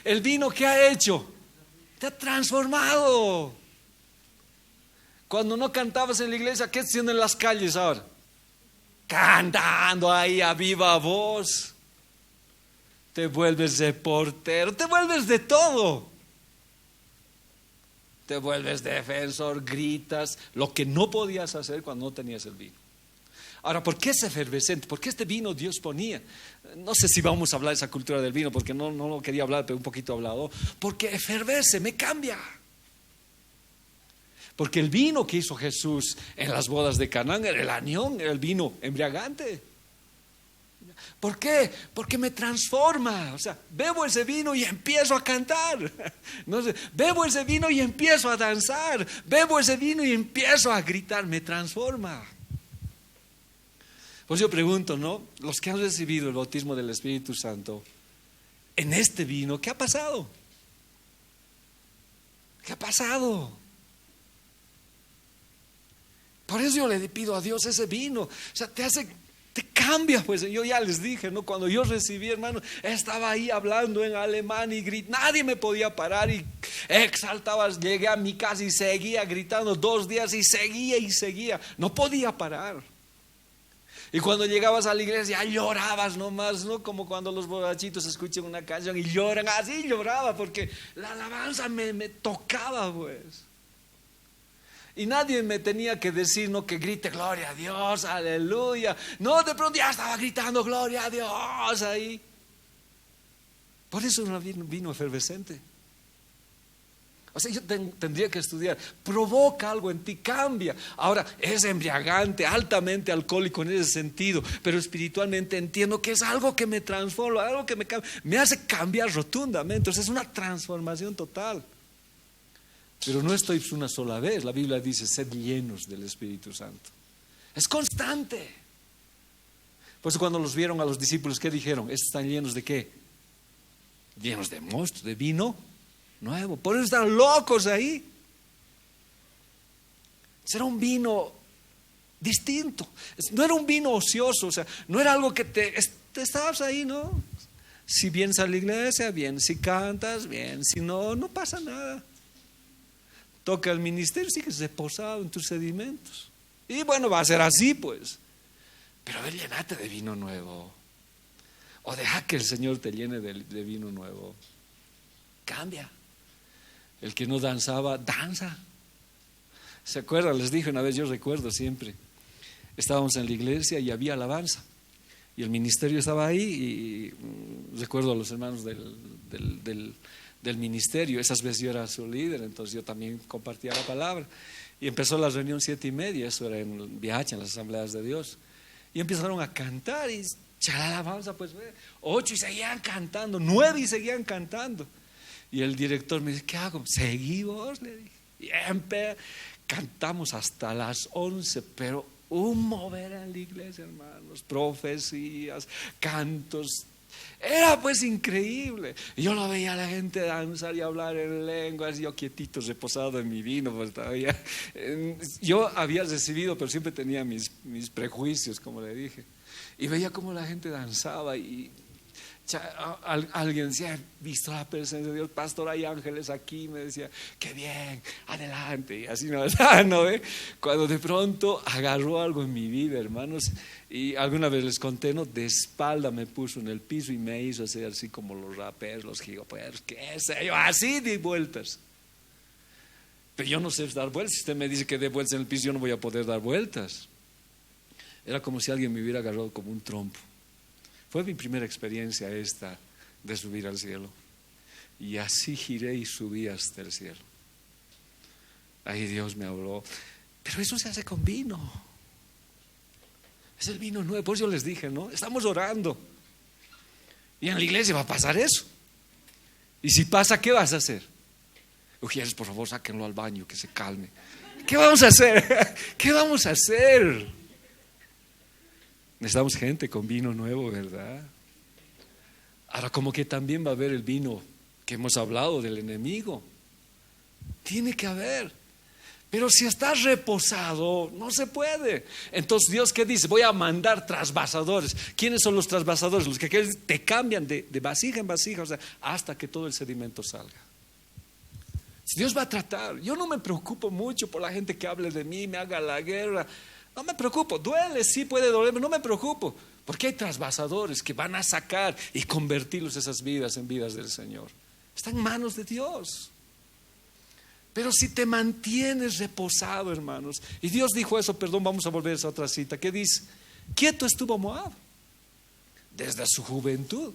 El vino, ¿qué ha hecho? Te ha transformado. Cuando no cantabas en la iglesia, ¿qué estás haciendo en las calles ahora? Cantando ahí a viva voz. Te vuelves reportero, te vuelves de todo. Te vuelves defensor, gritas, lo que no podías hacer cuando no tenías el vino. Ahora, ¿por qué es efervescente? ¿Por qué este vino Dios ponía? No sé si vamos a hablar de esa cultura del vino, porque no lo quería hablar, pero un poquito he hablado. Porque efervesce, me cambia. Porque el vino que hizo Jesús en las bodas de Canaán era el Anión, era el vino embriagante. ¿Por qué? Porque me transforma. O sea, bebo ese vino y empiezo a cantar. No sé, bebo ese vino y empiezo a danzar. Bebo ese vino y empiezo a gritar. Me transforma. Pues yo pregunto, ¿no? Los que han recibido el bautismo del Espíritu Santo, en este vino, ¿qué ha pasado? ¿Qué ha pasado? Por eso yo le pido a Dios ese vino. O sea, te cambia, pues. Yo ya les dije, ¿no? Cuando yo recibí, hermano, estaba ahí hablando en alemán y nadie me podía parar y exaltaba. Llegué a mi casa y seguía gritando 2 días y seguía. No podía parar. Y cuando llegabas a la iglesia, llorabas nomás, ¿no? Como cuando los borrachitos escuchan una canción y lloran, así lloraba, porque la alabanza me tocaba, pues. Y nadie me tenía que decir, no, que grite gloria a Dios, aleluya. No, de pronto ya estaba gritando gloria a Dios ahí. Por eso no vino efervescente. O sea, yo tendría que estudiar. Provoca algo en ti, cambia. Ahora, es embriagante, altamente alcohólico en ese sentido, pero espiritualmente entiendo que es algo que me transforma, algo que me hace cambiar rotundamente. Entonces es una transformación total. Pero no estoy una sola vez. La Biblia dice, sed llenos del Espíritu Santo. Es constante. Por eso cuando los vieron a los discípulos, ¿qué dijeron? ¿Estos están llenos de qué? Llenos de mosto, de vino nuevo. Por eso están locos ahí. Será un vino distinto. No era un vino ocioso. O sea, no era algo que te estabas ahí, ¿no? Si vienes a la iglesia, bien. Si cantas, bien. Si no, no pasa nada. Toca el ministerio, sigues reposado en tus sedimentos. Y bueno, va a ser así, pues. Pero a ver, llénate de vino nuevo. O deja que el Señor te llene de vino nuevo. Cambia. El que no danzaba, danza. ¿Se acuerdan? Les dije una vez, yo recuerdo siempre. Estábamos en la iglesia y había alabanza. Y el ministerio estaba ahí y recuerdo a los hermanos del ministerio. Esas veces yo era su líder, entonces yo también compartía la palabra. Y empezó la reunión 7:30, eso era en Viacha, en las asambleas de Dios. Y empezaron a cantar y la alabanza, pues 8 y seguían cantando, 9 y seguían cantando. Y el director me dice, ¿qué hago? Seguí vos, le dije. Y cantamos hasta las 11, pero un mover en la iglesia, hermanos, profecías, cantos, Era pues increíble. Y yo lo veía a la gente danzar y hablar en lenguas, yo quietito, reposado en mi vino, pues todavía. Yo había recibido, pero siempre tenía mis prejuicios, como le dije. Y veía cómo la gente danzaba y alguien decía, he visto la presencia de Dios, pastor, hay ángeles aquí, me decía, qué bien, adelante, y así ¿no? Cuando de pronto agarró algo en mi vida, hermanos, y alguna vez les conté, ¿no? De espalda me puso en el piso y me hizo hacer así como los raperos, los gigoperos, qué sé yo, así di vueltas. Pero yo no sé dar vueltas. Si usted me dice que dé vueltas en el piso, yo no voy a poder dar vueltas. Era como si alguien me hubiera agarrado como un trompo. Fue mi primera experiencia esta de subir al cielo. Y así giré y subí hasta el cielo. Ahí Dios me habló. Pero eso se hace con vino. Es el vino nuevo. Por eso yo les dije, ¿no? Estamos orando. Y en la iglesia va a pasar eso. Y si pasa, ¿qué vas a hacer? Ujieres, por favor, sáquenlo al baño, que se calme. ¿Qué vamos a hacer? ¿Qué vamos a hacer? Necesitamos gente con vino nuevo, ¿verdad? Ahora, como que también va a haber el vino que hemos hablado del enemigo. Tiene que haber. Pero si estás reposado, no se puede. Entonces, ¿Dios qué dice? Voy a mandar trasvasadores. ¿Quiénes son los trasvasadores? Los que te cambian de vasija en vasija, o sea, hasta que todo el sedimento salga. Dios va a tratar. Yo no me preocupo mucho por la gente que hable de mí, me haga la guerra. No me preocupo, duele, sí puede doler, pero no me preocupo, porque hay trasvasadores que van a sacar y convertirlos esas vidas en vidas del Señor. Está en manos de Dios. Pero si te mantienes reposado, hermanos, y Dios dijo eso, perdón, vamos a volver a esa otra cita, ¿qué dice? Quieto estuvo Moab desde su juventud.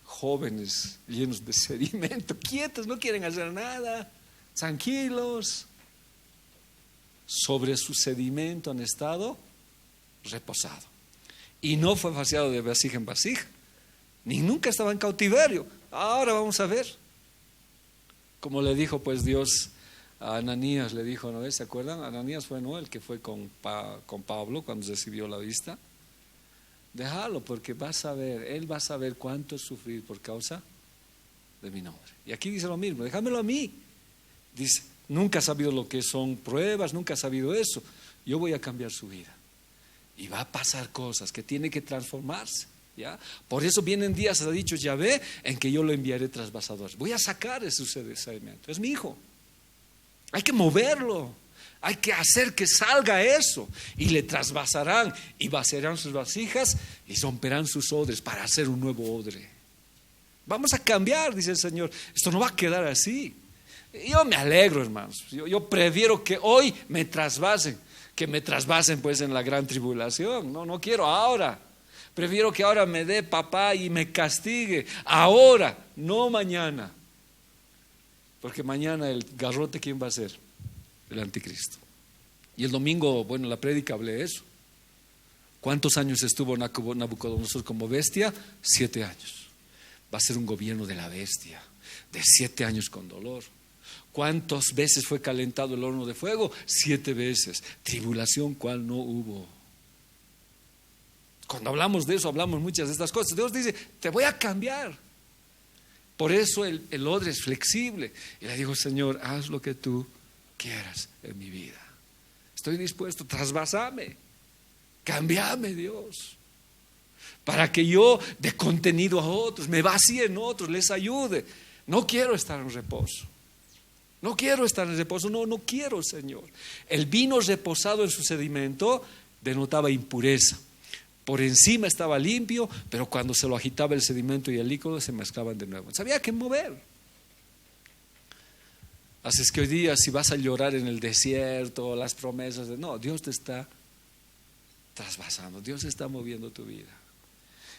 Jóvenes llenos de sedimento, quietos, no quieren hacer nada, tranquilos. Sobre su sedimento han estado reposado. Y no fue vaciado de vasija en vasija, ni nunca estaba en cautiverio. Ahora vamos a ver. Como le dijo pues Dios a Ananías, le dijo, ¿no? ¿Se acuerdan? Ananías fue, ¿no? El que fue con Pablo cuando recibió la vista. Déjalo, porque vas a ver, él va a saber cuánto es sufrir por causa de mi nombre. Y aquí dice lo mismo, déjamelo a mí. Dice, nunca ha sabido lo que son pruebas, nunca ha sabido eso. Yo voy a cambiar su vida. Y va a pasar cosas que tiene que transformarse, ¿ya? Por eso vienen días, ha dicho Yahvé, en que yo lo enviaré trasvasadores. Voy a sacar ese sedimento. Es mi hijo. Hay que moverlo. Hay que hacer que salga eso. Y le trasvasarán y vaciarán sus vasijas y romperán sus odres para hacer un nuevo odre. Vamos a cambiar, dice el Señor. Esto no va a quedar así. Yo me alegro, hermanos. Yo prefiero que hoy me trasvasen, que me trasvasen pues en la gran tribulación. No quiero ahora. Prefiero que ahora me dé papá y me castigue. Ahora, no mañana. Porque mañana el garrote, ¿quién va a ser? El anticristo. Y el domingo, bueno, en la prédica hablé de eso. ¿Cuántos años estuvo Nabucodonosor como bestia? 7 años. Va a ser un gobierno de la bestia, de 7 años con dolor. ¿Cuántas veces fue calentado el horno de fuego? 7 veces. Tribulación, ¿cuál no hubo? Cuando hablamos de eso, hablamos muchas de estas cosas. Dios dice, te voy a cambiar. Por eso el odre es flexible. Y le digo, Señor, haz lo que tú quieras en mi vida. Estoy dispuesto, trasvásame, cambiame, Dios, para que yo dé contenido a otros, me vacíe en otros, les ayude. No quiero estar en reposo. No quiero estar en reposo, no quiero, Señor. El vino reposado en su sedimento denotaba impureza. Por encima estaba limpio, pero cuando se lo agitaba el sedimento y el líquido se mezclaban de nuevo. Había que mover. Así es que hoy día, si vas a llorar en el desierto, las promesas de no, Dios te está trasvasando, Dios está moviendo tu vida.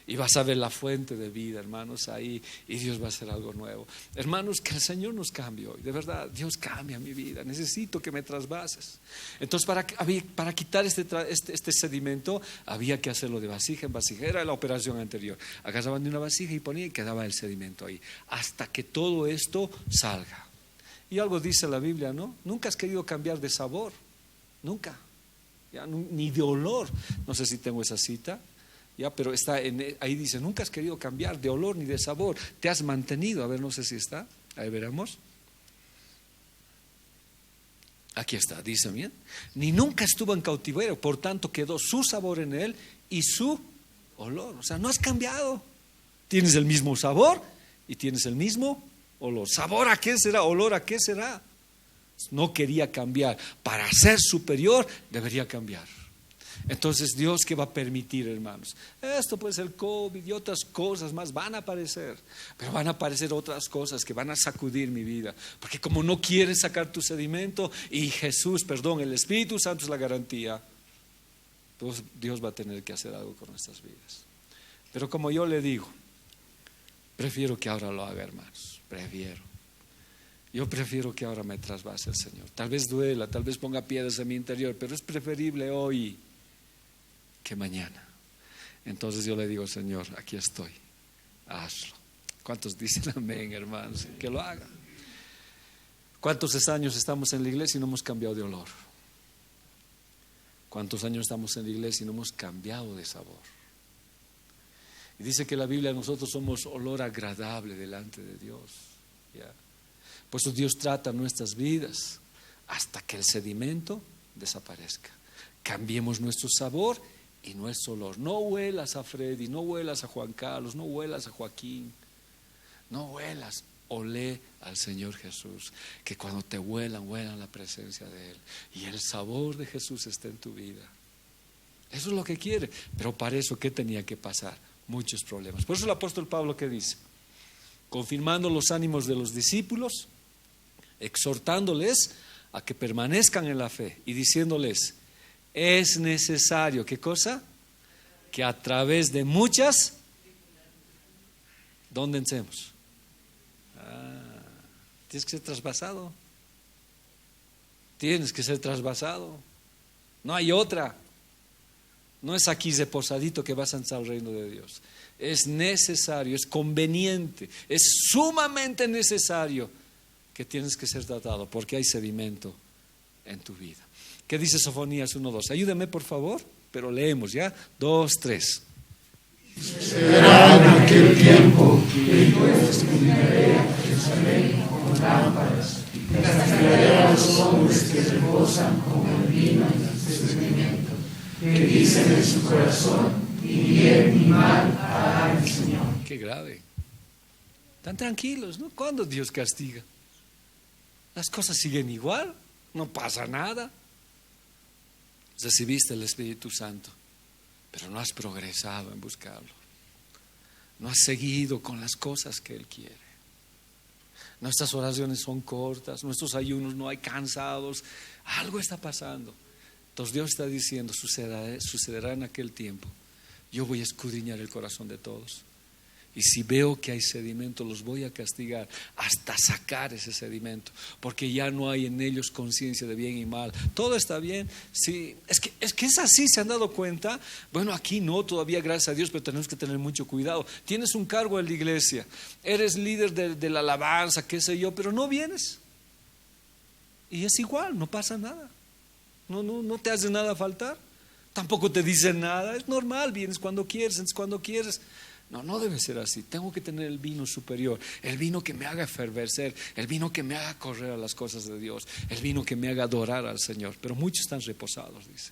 Y vas a ver la fuente de vida, hermanos, ahí, y Dios va a hacer algo nuevo. Hermanos, que el Señor nos cambie hoy, de verdad, Dios cambia mi vida, necesito que me trasvases. Entonces, para quitar este sedimento, había que hacerlo de vasija en vasija, era la operación anterior. Agarraban de una vasija y ponían y quedaba el sedimento ahí, hasta que todo esto salga. Y algo dice la Biblia, ¿no? Nunca has querido cambiar de sabor, nunca, ya, ni de olor. No sé si tengo esa cita. Ya, pero ahí dice, nunca has querido cambiar de olor ni de sabor, te has mantenido. A ver, no sé si está, ahí veremos. Aquí está, dice bien. Ni nunca estuvo en cautiverio, por tanto quedó su sabor en él y su olor. O sea, no has cambiado. Tienes el mismo sabor y tienes el mismo olor. ¿Sabor a qué será? ¿Olor a qué será? No quería cambiar. Para ser superior debería cambiar. Entonces, Dios, ¿qué va a permitir, hermanos? Esto puede ser COVID y otras cosas más van a aparecer, pero van a aparecer otras cosas que van a sacudir mi vida, porque como no quieres sacar tu sedimento y el Espíritu Santo es la garantía, pues Dios va a tener que hacer algo con nuestras vidas. Pero como yo le digo, prefiero que ahora lo haga, hermanos, yo prefiero que ahora me trasvase el Señor. Tal vez duela, tal vez ponga piedras en mi interior, pero es preferible hoy que mañana. Entonces yo le digo, Señor, aquí estoy, hazlo. ¿Cuántos dicen amén, hermanos? Que lo haga. ¿Cuántos años estamos en la iglesia y no hemos cambiado de olor? ¿Cuántos años estamos en la iglesia y no hemos cambiado de sabor? Y dice que la Biblia, nosotros somos olor agradable delante de Dios. ¿Ya? Por eso Dios trata nuestras vidas hasta que el sedimento desaparezca. Cambiemos nuestro sabor y nuestro olor. No huelas a Freddy, no huelas a Juan Carlos, no huelas a Joaquín, no huelas, olé al Señor Jesús, que cuando te huelan la presencia de Él y el sabor de Jesús está en tu vida. Eso es lo que quiere, pero para eso, ¿qué tenía que pasar? Muchos problemas. Por eso el apóstol Pablo, ¿qué dice? Confirmando los ánimos de los discípulos, exhortándoles a que permanezcan en la fe y diciéndoles, es necesario, ¿qué cosa? Que a través de muchas, ¿dónde entremos? Tienes que ser trasvasado. Tienes que ser trasvasado. No hay otra. No es aquí de posadito que vas a entrar al reino de Dios. Es necesario, es conveniente, es sumamente necesario que tienes que ser tratado porque hay sedimento en tu vida. ¿Qué dice Sofonías 1:2? Ayúdeme por favor, pero leemos ya. 2, 3. Será en aquel tiempo que yo escribiré a Jerusalén con lámparas y castigaré a los hombres que reposan con el vino y el discernimiento, que dicen en su corazón, ni bien ni mal hará el Señor. Qué grave. Están tranquilos, ¿no? ¿Cuándo Dios castiga? Las cosas siguen igual, no pasa nada. Recibiste el Espíritu Santo, pero no has progresado en buscarlo. No has seguido con las cosas que Él quiere. Nuestras oraciones son cortas, nuestros ayunos no hay cansados. Algo está pasando. Entonces Dios está diciendo, sucederá en aquel tiempo. Yo voy a escudriñar el corazón de todos. Y si veo que hay sedimento, los voy a castigar hasta sacar ese sedimento, porque ya no hay en ellos conciencia de bien y mal. Todo está bien. Sí, es que es así, ¿se han dado cuenta? Bueno, aquí no, todavía gracias a Dios, pero tenemos que tener mucho cuidado. Tienes un cargo en la iglesia, eres líder de la alabanza, qué sé yo, pero no vienes. Y es igual, no pasa nada. No te hace nada faltar. Tampoco te dicen nada, es normal, vienes cuando quieres, entonces cuando quieres. No debe ser así. Tengo que tener el vino superior, el vino que me haga efervecer, el vino que me haga correr a las cosas de Dios, el vino que me haga adorar al Señor. Pero muchos están reposados, dice.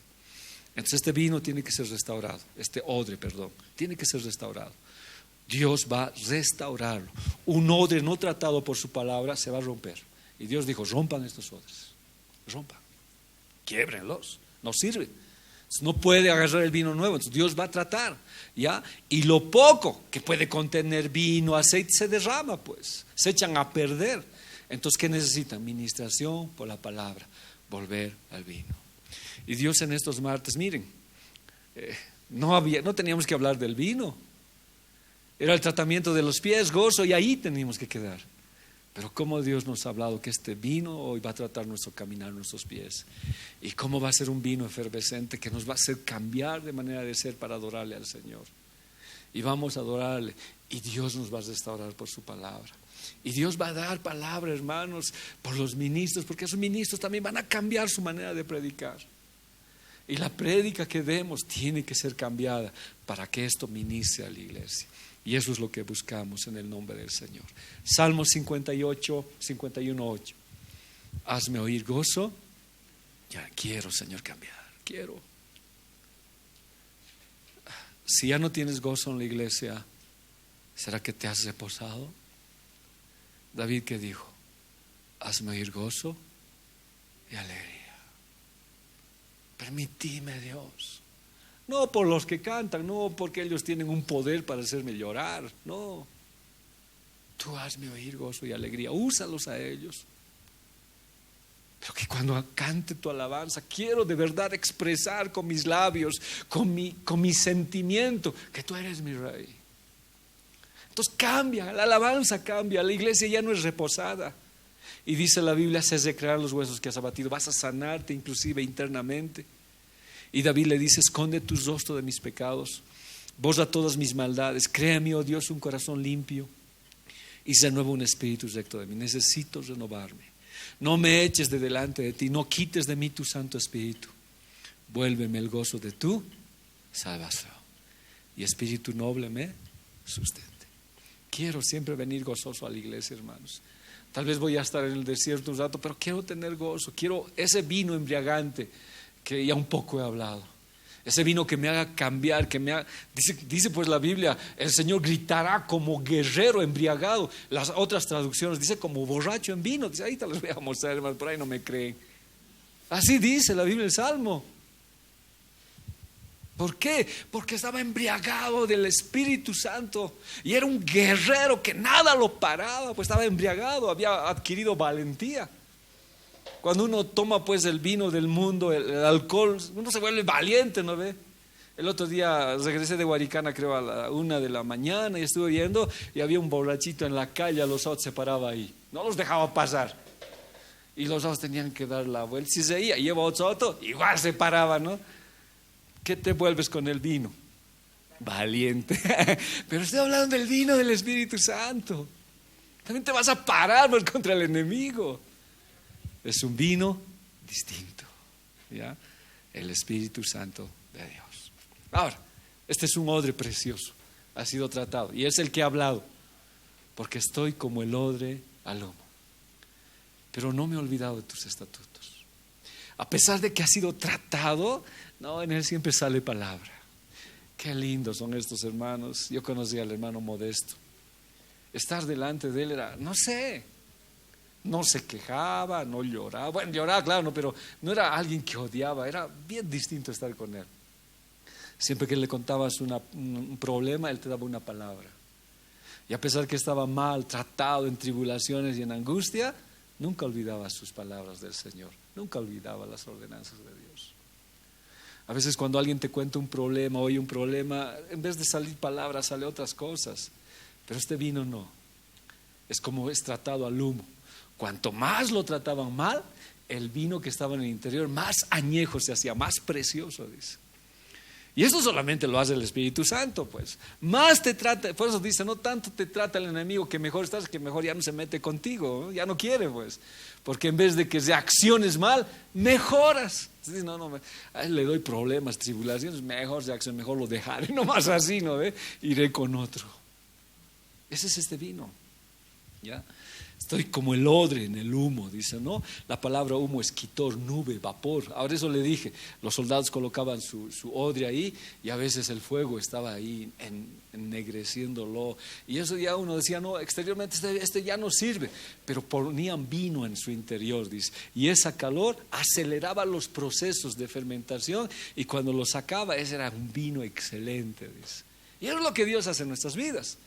Entonces este vino tiene que ser restaurado, tiene que ser restaurado. Dios va a restaurarlo. Un odre no tratado por su palabra se va a romper. Y Dios dijo, rompan estos odres, rompan, quiébrenlos, no sirven. No puede agarrar el vino nuevo, entonces Dios va a tratar, ¿ya? Y lo poco que puede contener vino, aceite, se derrama, pues, se echan a perder. Entonces, ¿qué necesitan? Ministración por la palabra, volver al vino. Y Dios en estos martes, miren, no teníamos que hablar del vino, era el tratamiento de los pies, gozo, y ahí teníamos que quedar. Pero cómo Dios nos ha hablado que este vino hoy va a tratar nuestro caminar, nuestros pies. Y cómo va a ser un vino efervescente que nos va a hacer cambiar de manera de ser para adorarle al Señor. Y vamos a adorarle. Y Dios nos va a restaurar por su palabra. Y Dios va a dar palabra, hermanos, por los ministros, porque esos ministros también van a cambiar su manera de predicar. Y la prédica que demos tiene que ser cambiada para que esto ministre a la iglesia. Y eso es lo que buscamos en el nombre del Señor. Salmo 58, 51:8. Hazme oír gozo. Ya quiero, Señor, cambiar. Quiero. Si ya no tienes gozo en la iglesia, ¿será que te has reposado? David, ¿qué dijo? Hazme oír gozo y alegría. Permitime, Dios. No por los que cantan, no porque ellos tienen un poder para hacerme llorar, no. Tú hazme oír gozo y alegría, úsalos a ellos. Pero que cuando cante tu alabanza, quiero de verdad expresar con mis labios, con mi sentimiento, que tú eres mi rey. Entonces cambia, la alabanza cambia, la iglesia ya no es reposada. Y dice la Biblia, haces recrear los huesos que has abatido, vas a sanarte inclusive internamente. Y David le dice, esconde tu rostro de mis pecados, borra todas mis maldades, crea en mí, oh Dios, un corazón limpio y renueva un espíritu recto de mí. Necesito renovarme. No me eches de delante de ti, no quites de mí tu Santo Espíritu. Vuélveme el gozo de tu salvación y espíritu noble me sustente. Quiero siempre venir gozoso a la iglesia, hermanos. Tal vez voy a estar en el desierto un rato, pero quiero tener gozo, quiero ese vino embriagante que ya un poco he hablado, ese vino que me haga cambiar, que me haga, dice pues la Biblia, el Señor gritará como guerrero embriagado. Las otras traducciones dice como borracho en vino. Dice, ahí te los voy a mostrar, hermanos, por ahí no me creen. Así dice la Biblia, el Salmo. ¿Por qué? Porque estaba embriagado del Espíritu Santo y era un guerrero que nada lo paraba, pues estaba embriagado, había adquirido valentía. Cuando uno toma pues el vino del mundo, el alcohol, uno se vuelve valiente, ¿no ve? El otro día regresé de Huaricana, creo a la 1 de la mañana, y estuve viendo y había un borrachito en la calle, a los sábados se paraba ahí, no los dejaba pasar. Y los sábados tenían que dar la vuelta. Si se iba, lleva otro auto, igual se paraba, ¿no? ¿Qué te vuelves con el vino? Valiente. Pero estoy hablando del vino del Espíritu Santo. También te vas a parar pues, contra el enemigo. Es un vino distinto, ¿ya? El Espíritu Santo de Dios. Ahora, este es un odre precioso, ha sido tratado y es el que ha hablado, porque estoy como el odre al humo, pero no me he olvidado de tus estatutos. A pesar de que ha sido tratado, no, en él siempre sale palabra. Qué lindos son estos hermanos. Yo conocí al hermano Modesto. Estar delante de él era, no se quejaba, no lloraba. Bueno, lloraba, claro, no, pero no era alguien que odiaba, era bien distinto estar con él. Siempre que le contabas un problema, él te daba una palabra. Y a pesar que estaba mal, tratado en tribulaciones y en angustia, nunca olvidaba sus palabras del Señor, nunca olvidaba las ordenanzas de Dios. A veces cuando alguien te cuenta un problema, oye un problema, en vez de salir palabras, sale otras cosas. Pero este vino no, es como es tratado al humo. Cuanto más lo trataban mal, el vino que estaba en el interior más añejo se hacía, más precioso, dice. Y eso solamente lo hace el Espíritu Santo, pues. Más te trata, por eso dice, no tanto te trata el enemigo que mejor estás, que mejor ya no se mete contigo, ¿no? Ya no quiere, pues. Porque en vez de que reacciones mal, mejoras. Entonces, no, a él le doy problemas, tribulaciones, mejor reacción, mejor lo dejaré, no más así, ¿no ve? Iré con otro. Ese es este vino, ¿ya? Estoy como el odre en el humo, dice, ¿no? La palabra humo es quitor, nube, vapor. Ahora eso le dije, los soldados colocaban su odre ahí y a veces el fuego estaba ahí ennegreciéndolo. Y eso ya uno decía, no, exteriormente este ya no sirve. Pero ponían vino en su interior, dice. Y esa calor aceleraba los procesos de fermentación y cuando lo sacaba, ese era un vino excelente, dice. Y eso es lo que Dios hace en nuestras vidas.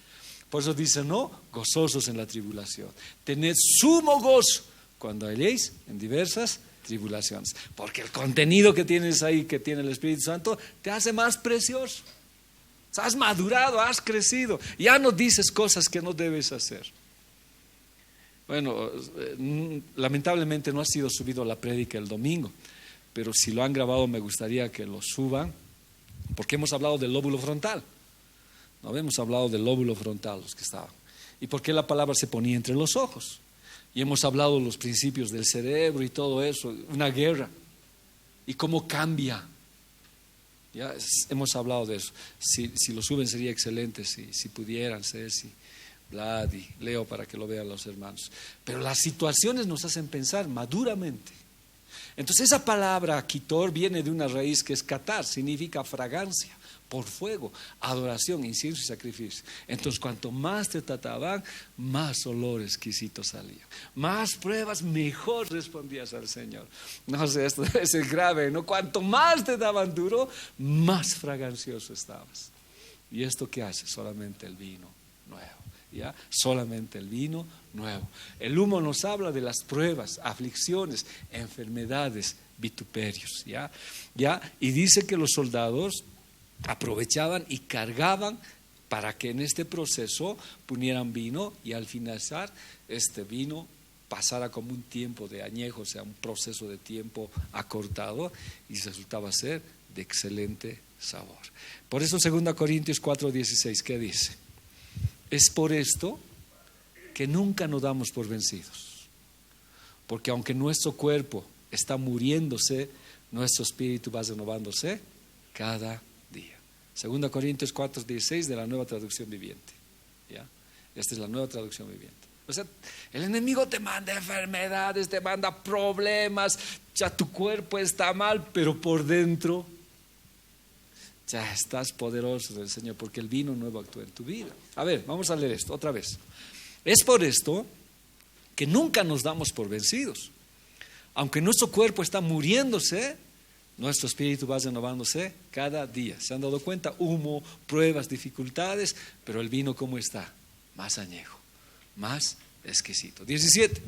Por eso dice, no, gozosos en la tribulación. Tened sumo gozo cuando halléis en diversas tribulaciones. Porque el contenido que tienes ahí, que tiene el Espíritu Santo, te hace más precioso. Has madurado, has crecido. Ya no dices cosas que no debes hacer. Bueno, lamentablemente no ha sido subido la prédica el domingo. Pero si lo han grabado me gustaría que lo suban. Porque hemos hablado del lóbulo frontal. No habíamos hablado del lóbulo frontal, los que estaban. Y por qué la palabra se ponía entre los ojos. Y hemos hablado de los principios del cerebro y todo eso, una guerra. Y cómo cambia Ya hemos hablado de eso. Si lo suben sería excelente, si pudieran, Ceci, Vlad y Leo, para que lo vean los hermanos. Pero las situaciones nos hacen pensar maduramente. Entonces esa palabra kitor viene de una raíz que es katar, significa fragancia, por fuego, adoración, incienso y sacrificio. Entonces cuanto más te trataban, más olor exquisito salía. Más pruebas, mejor respondías al Señor. No sé, esto debe ser grave, ¿no? Cuanto más te daban duro, más fragancioso estabas. ¿Y esto qué hace? Solamente el vino nuevo. ¿Ya? Solamente el vino nuevo. El humo nos habla de las pruebas, aflicciones, enfermedades, vituperios. ¿Ya? Y dice que los soldados aprovechaban y cargaban para que en este proceso ponieran vino y al finalizar este vino pasara como un tiempo de añejo, o sea, un proceso de tiempo acortado, y resultaba ser de excelente sabor. Por eso 2 Corintios 4:16, ¿qué dice? Es por esto que nunca nos damos por vencidos, porque aunque nuestro cuerpo está muriéndose, nuestro espíritu va renovándose cada día. 2 Corintios 4:16 de la Nueva Traducción Viviente. ¿Ya? Esta es la Nueva Traducción Viviente. O sea, el enemigo te manda enfermedades, te manda problemas, ya tu cuerpo está mal, pero por dentro ya estás poderoso del Señor, porque el vino nuevo actúa en tu vida. A ver, vamos a leer esto otra vez. Es por esto que nunca nos damos por vencidos. Aunque nuestro cuerpo está muriéndose, nuestro espíritu va renovándose cada día. ¿Se han dado cuenta? Humo, pruebas, dificultades, pero el vino, ¿cómo está? Más añejo, más exquisito. 17.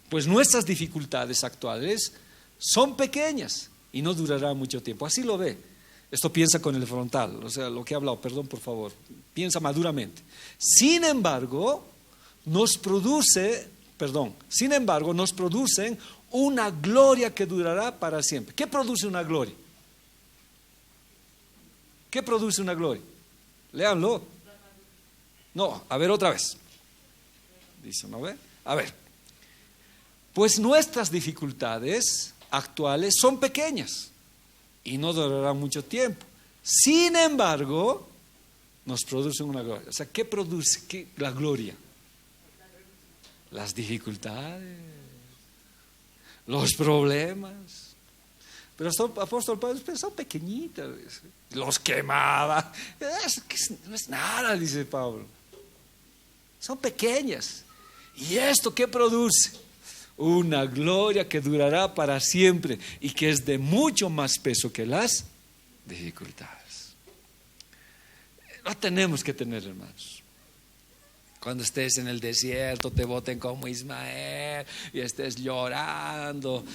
Pues nuestras dificultades actuales son pequeñas y no durarán mucho tiempo. Así lo ve. Esto piensa con el frontal, o sea, lo que he hablado, perdón por favor, piensa maduramente. Sin embargo, nos producen una gloria que durará para siempre. ¿Qué produce una gloria? ¿Qué produce una gloria? Léanlo. No, a ver otra vez. Dice, ¿no ve? A ver. Pues nuestras dificultades actuales son pequeñas y no durarán mucho tiempo. Sin embargo, nos producen una gloria. O sea, ¿qué produce la gloria? Las dificultades, los problemas. Pero el apóstol Pablo son pequeñitas. Los quemaba. No es nada, dice Pablo. Son pequeñas. ¿Y esto qué produce? Una gloria que durará para siempre y que es de mucho más peso que las dificultades. Lo tenemos que tener, hermanos. Cuando estés en el desierto, te voten como Ismael y estés llorando,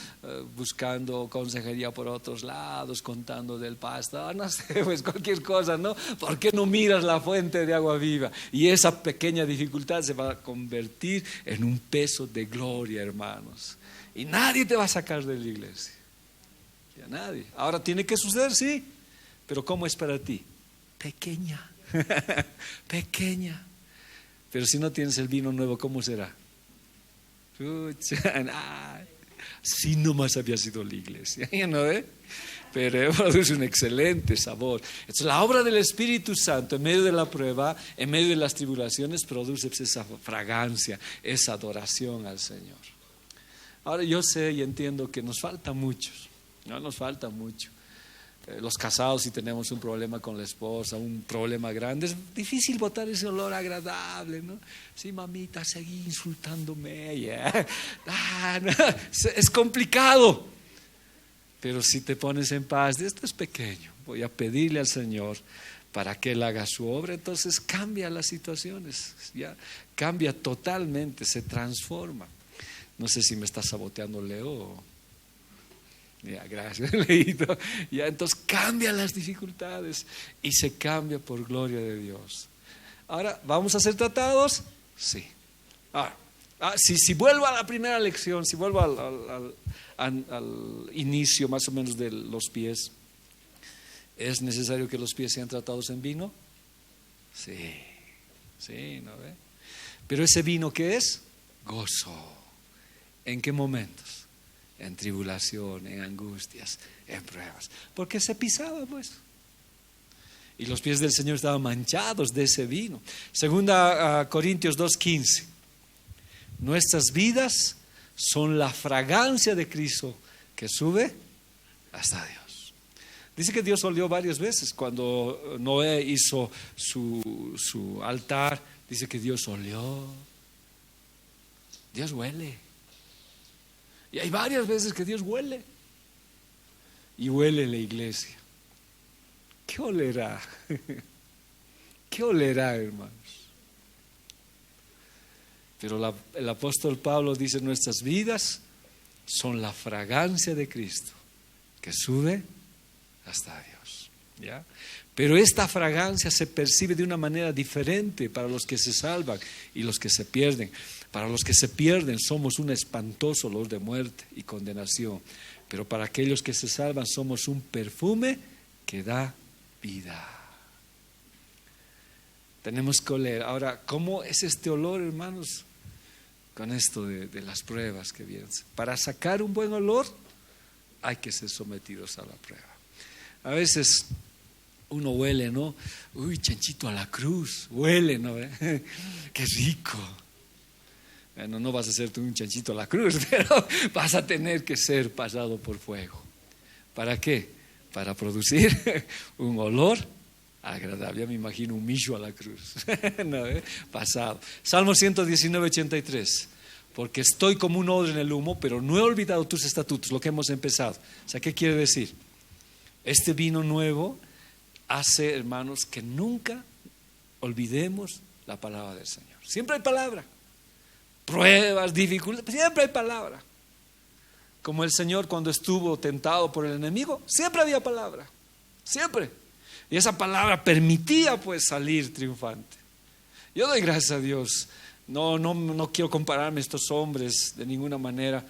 buscando consejería por otros lados, contando del pastor, no sé, pues cualquier cosa, ¿no? ¿Por qué no miras la fuente de agua viva? Y esa pequeña dificultad se va a convertir en un peso de gloria, hermanos. Y nadie te va a sacar de la iglesia. Ya nadie. Ahora tiene que suceder, sí, pero ¿cómo es para ti? Pequeña, pequeña. Pero si no tienes el vino nuevo, ¿cómo será? Si nomás había sido la iglesia, ¿no ve? Pero produce un excelente sabor. Entonces, la obra del Espíritu Santo en medio de la prueba, en medio de las tribulaciones, produce esa fragancia, esa adoración al Señor. Ahora yo sé y entiendo que nos falta mucho, no nos falta mucho. Los casados, si tenemos un problema con la esposa, un problema grande, es difícil botar ese olor agradable, ¿no? Sí, mamita, seguí insultándome, yeah. No, es complicado. Pero si te pones en paz, esto es pequeño, voy a pedirle al Señor para que Él haga su obra, entonces cambia las situaciones, ya cambia totalmente, se transforma. No sé si me está saboteando Leo. Ya, gracias, Leito. Ya, entonces cambia las dificultades y se cambia por gloria de Dios. Ahora, ¿vamos a ser tratados? Sí. Ahora, si vuelvo a la primera lección, si vuelvo al inicio más o menos de los pies, ¿es necesario que los pies sean tratados en vino? Sí, ¿no ve? Pero ese vino, ¿qué es? Gozo. ¿En qué momentos? En tribulación, en angustias, en pruebas. Porque se pisaba, pues. Y los pies del Señor estaban manchados de ese vino. Segunda Corintios 2:15. Nuestras vidas son la fragancia de Cristo que sube hasta Dios. Dice que Dios olió varias veces. Cuando Noé hizo su altar, dice que Dios olió. Dios huele. Y hay varias veces que Dios huele. Y huele la iglesia. ¿Qué olerá? ¿Qué olerá, hermanos? Pero el apóstol Pablo dice: nuestras vidas son la fragancia de Cristo que sube hasta Dios, ¿ya? Pero esta fragancia se percibe de una manera diferente para los que se salvan y los que se pierden. Para los que se pierden somos un espantoso olor de muerte y condenación, pero para aquellos que se salvan somos un perfume que da vida. Tenemos que oler. Ahora, ¿cómo es este olor, hermanos? Con esto de las pruebas que vienen. Para sacar un buen olor hay que ser sometidos a la prueba. A veces uno huele, ¿no? Uy, chanchito a la cruz, huele, ¿no? Qué rico. Bueno, no vas a hacerte un chanchito a la cruz, pero vas a tener que ser pasado por fuego. ¿Para qué? Para producir un olor agradable. Ya me imagino un micho a la cruz. No, pasado. Salmo 119, 83. Porque estoy como un odre en el humo, pero no he olvidado tus estatutos, lo que hemos empezado. O sea, ¿qué quiere decir? Este vino nuevo hace, hermanos, que nunca olvidemos la palabra del Señor. Siempre hay palabra. Pruebas, dificultades, siempre hay palabra. Como el Señor cuando estuvo tentado por el enemigo, siempre había palabra, siempre. Y esa palabra permitía pues salir triunfante. Yo doy gracias a Dios. No quiero compararme a estos hombres de ninguna manera,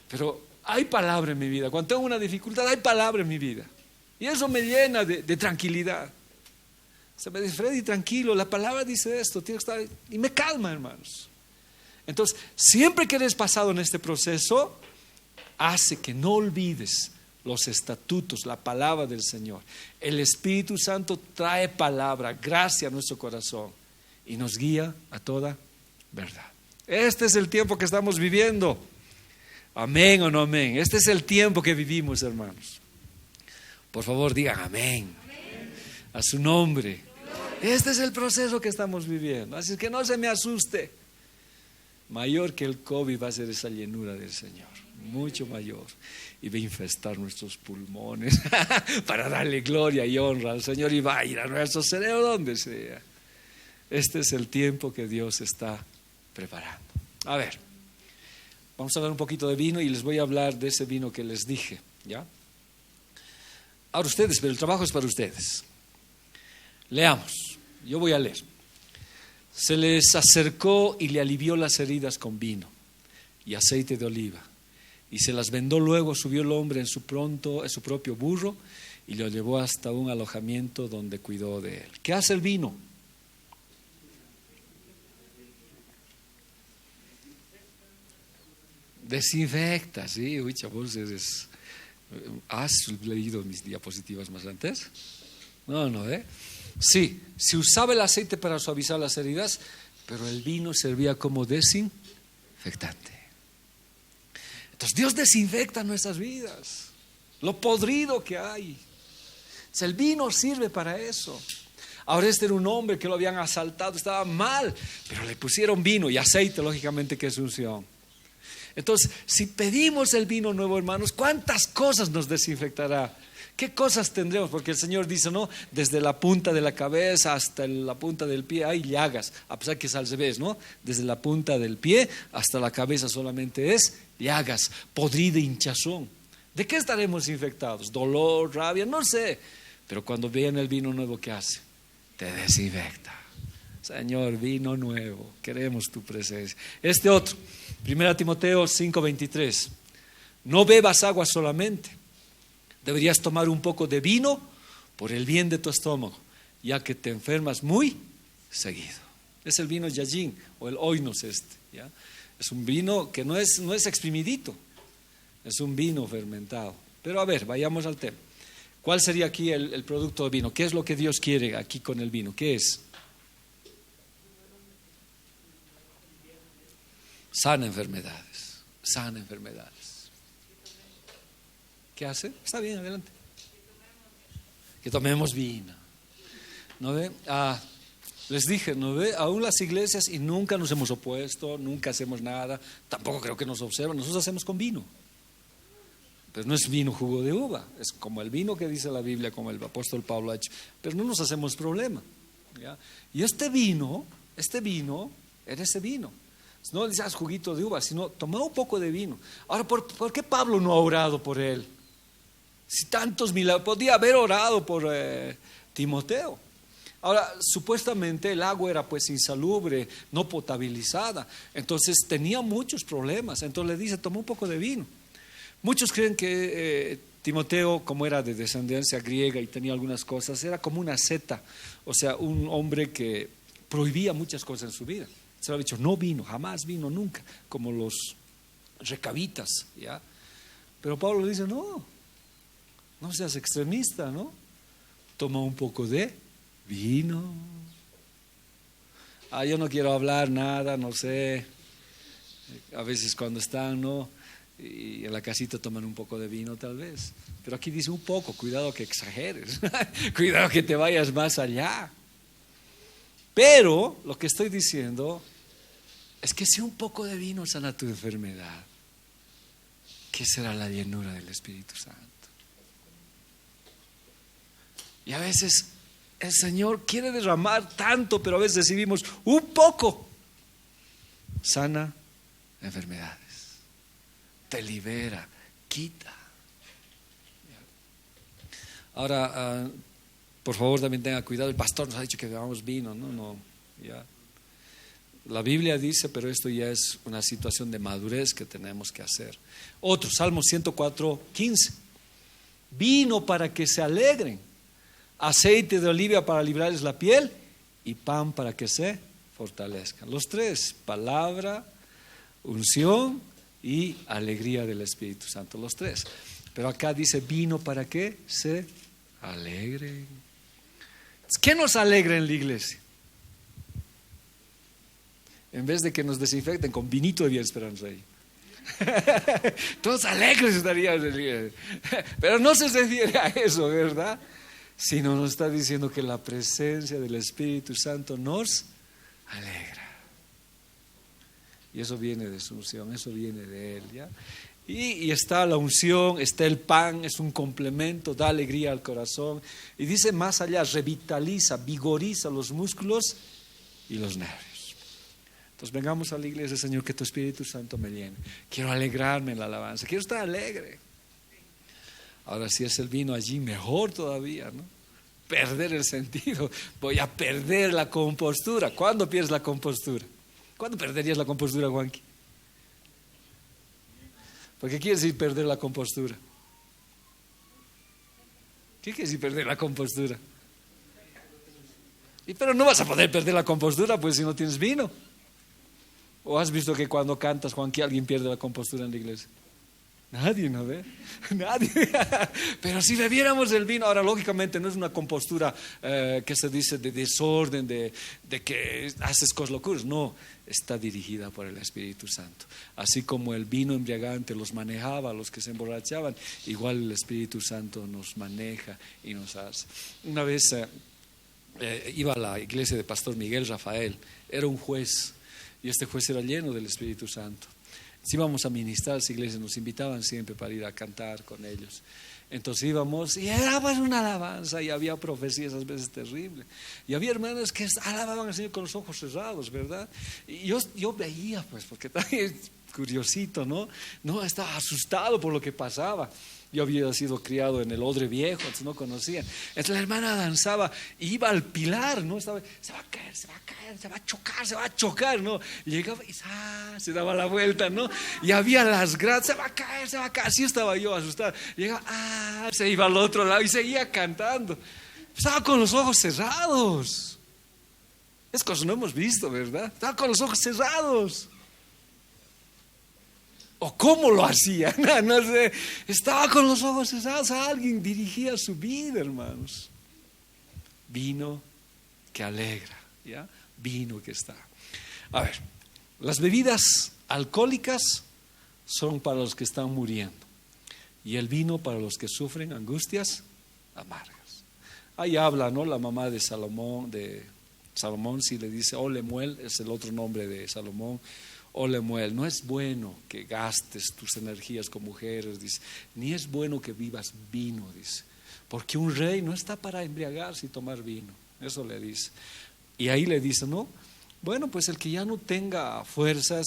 pero hay palabra en mi vida. Cuando tengo una dificultad, hay palabra en mi vida. Y eso me llena de tranquilidad. Se me dice: Freddy, tranquilo, la palabra dice esto, tienes que estar... Y me calma, hermanos. Entonces, siempre que eres pasado en este proceso, hace que no olvides los estatutos, la palabra del Señor. El Espíritu Santo trae palabra, gracia a nuestro corazón y nos guía a toda verdad. Este es el tiempo que estamos viviendo. Amén o no amén. Este es el tiempo que vivimos, hermanos. Por favor, digan amén. A su nombre. Este es el proceso que estamos viviendo. Así que no se me asuste. Mayor que el COVID va a ser esa llenura del Señor, mucho mayor, y va a infestar nuestros pulmones para darle gloria y honra al Señor, y va a ir a nuestro cerebro donde sea. Este es el tiempo que Dios está preparando. A ver, vamos a hablar un poquito de vino y les voy a hablar de ese vino que les dije, ¿ya? Ahora ustedes, pero el trabajo es para ustedes. Leamos, yo voy a leer. Se les acercó y le alivió las heridas con vino y aceite de oliva, y se las vendó. Luego subió el hombre en su propio burro y lo llevó hasta un alojamiento donde cuidó de él. ¿Qué hace el vino? Desinfecta, sí. Uy, chavos, ¿has leído mis diapositivas más antes? No, Sí, se usaba el aceite para suavizar las heridas, pero el vino servía como desinfectante. Entonces Dios desinfecta nuestras vidas, lo podrido que hay. El vino sirve para eso. Ahora este era un hombre que lo habían asaltado, estaba mal, pero le pusieron vino y aceite, lógicamente, que es unción. Entonces, si pedimos el vino nuevo, hermanos, ¿cuántas cosas nos desinfectará? ¿Qué cosas tendremos? Porque el Señor dice, ¿no? Desde la punta de la cabeza hasta la punta del pie hay llagas, a pesar que es al revés, ¿no? Desde la punta del pie hasta la cabeza solamente es llagas, podrida, hinchazón. ¿De qué estaremos infectados? ¿Dolor, rabia? No sé. Pero cuando vean el vino nuevo, ¿qué hace? Te desinfecta. Señor, vino nuevo, queremos tu presencia. Este otro, 1 Timoteo 5:23. No bebas agua solamente. Deberías tomar un poco de vino por el bien de tu estómago, ya que te enfermas muy seguido. Es el vino Yajin o el Oinos ¿ya? Es un vino que no es exprimidito, es un vino fermentado. Pero a ver, vayamos al tema. ¿Cuál sería aquí el producto del vino? ¿Qué es lo que Dios quiere aquí con el vino? ¿Qué es? Sana enfermedades. Sana enfermedades. ¿Qué hace? Está bien, adelante. Que tomemos vino. ¿No ve? Les dije, ¿no ve? Aún las iglesias, y nunca nos hemos opuesto, nunca hacemos nada, tampoco creo que nos observan, nosotros hacemos con vino. Pero no es vino jugo de uva, es como el vino que dice la Biblia, como el apóstol Pablo ha hecho, pero no nos hacemos problema, ¿ya? Y este vino era ese vino. No le dices juguito de uva, sino toma un poco de vino. Ahora, ¿por qué Pablo no ha orado por él? Si tantos milagros, podía haber orado por Timoteo. Ahora, supuestamente el agua era pues insalubre, no potabilizada, entonces tenía muchos problemas. Entonces le dice, toma un poco de vino. Muchos creen que Timoteo, como era de descendencia griega y tenía algunas cosas, era como una asceta, o sea, un hombre que prohibía muchas cosas en su vida. Se le ha dicho, no vino, jamás vino, nunca, como los recabitas, ¿ya? Pero Pablo le dice, no seas extremista, ¿no? Toma un poco de vino. Yo no quiero hablar nada, no sé. A veces cuando están, ¿no? Y en la casita toman un poco de vino tal vez. Pero aquí dice un poco, cuidado que exageres. Cuidado que te vayas más allá. Pero lo que estoy diciendo es que si un poco de vino sana tu enfermedad, ¿qué será la llenura del Espíritu Santo? Y a veces el Señor quiere derramar tanto, pero a veces recibimos un poco. Sana enfermedades, te libera, quita. Ahora, por favor, también tenga cuidado. El pastor nos ha dicho que bebamos vino, no, ya. La Biblia dice, pero esto ya es una situación de madurez que tenemos que hacer. Otro, Salmo 104:15. Vino para que se alegren, aceite de oliva para librarles la piel y pan para que se fortalezcan. Los tres, palabra, unción y alegría del Espíritu Santo, los tres. Pero acá dice vino para que se alegren. ¿Qué nos alegra en la iglesia? En vez de que nos desinfecten con vinito de Vía Esperanza ahí. Todos alegres estarían. Pero no se refiere a eso, ¿verdad? Sino nos está diciendo que la presencia del Espíritu Santo nos alegra. Y eso viene de su unción, eso viene de Él, ¿ya? Y está la unción, está el pan, es un complemento, da alegría al corazón. Y dice más allá, revitaliza, vigoriza los músculos y los nervios. Entonces vengamos a la iglesia, Señor, que tu Espíritu Santo me llene. Quiero alegrarme en la alabanza, quiero estar alegre. Ahora si es el vino allí, mejor todavía, ¿no? Perder el sentido, voy a perder la compostura. ¿Cuándo pierdes la compostura? ¿Cuándo perderías la compostura, Juanqui? ¿Por qué quiere decir perder la compostura? ¿Qué quiere decir perder la compostura? Pero no vas a poder perder la compostura pues si no tienes vino. ¿O has visto que cuando cantas, Juanqui, alguien pierde la compostura en la iglesia? Nadie, ¿no ve? Nadie. Pero si bebiéramos el vino, ahora lógicamente no es una compostura que se dice de desorden, de que haces cosas locuras. No, está dirigida por el Espíritu Santo. Así como el vino embriagante los manejaba, los que se emborrachaban, igual el Espíritu Santo nos maneja y nos hace. Una vez iba a la iglesia de Pastor Miguel Rafael, era un juez, y este juez era lleno del Espíritu Santo. Si íbamos a ministrar a las iglesias, nos invitaban siempre para ir a cantar con ellos. Entonces íbamos y era una alabanza y había profecías a veces terribles. Y había hermanos que alababan al Señor con los ojos cerrados, ¿verdad? Y yo veía, pues, porque también curiosito, ¿no? No, estaba asustado por lo que pasaba. Yo había sido criado en el odre viejo, entonces no conocía. Entonces la hermana danzaba, iba al pilar, ¿no? Estaba, se va a caer, se va a chocar, ¿no? Y llegaba y se daba la vuelta, ¿no? Y había las gradas, se va a caer. Así estaba yo asustado. Llegaba, se iba al otro lado y seguía cantando. Estaba con los ojos cerrados. Es cosa no hemos visto, ¿verdad? Estaba con los ojos cerrados. ¿O cómo lo hacía? No sé. Estaba con los ojos cerrados. Alguien dirigía su vida, hermanos. Vino que alegra, ¿ya? Vino que está. A ver, las bebidas alcohólicas son para los que están muriendo. Y el vino para los que sufren angustias amargas. Ahí habla, ¿no? La mamá de Salomón, si le dice, oh Lemuel, es el otro nombre de Salomón. Oh Lemuel, no es bueno que gastes tus energías con mujeres, dice, ni es bueno que vivas vino, dice, porque un rey no está para embriagarse y tomar vino. Eso le dice. Y ahí le dice, ¿no? Bueno, pues el que ya no tenga fuerzas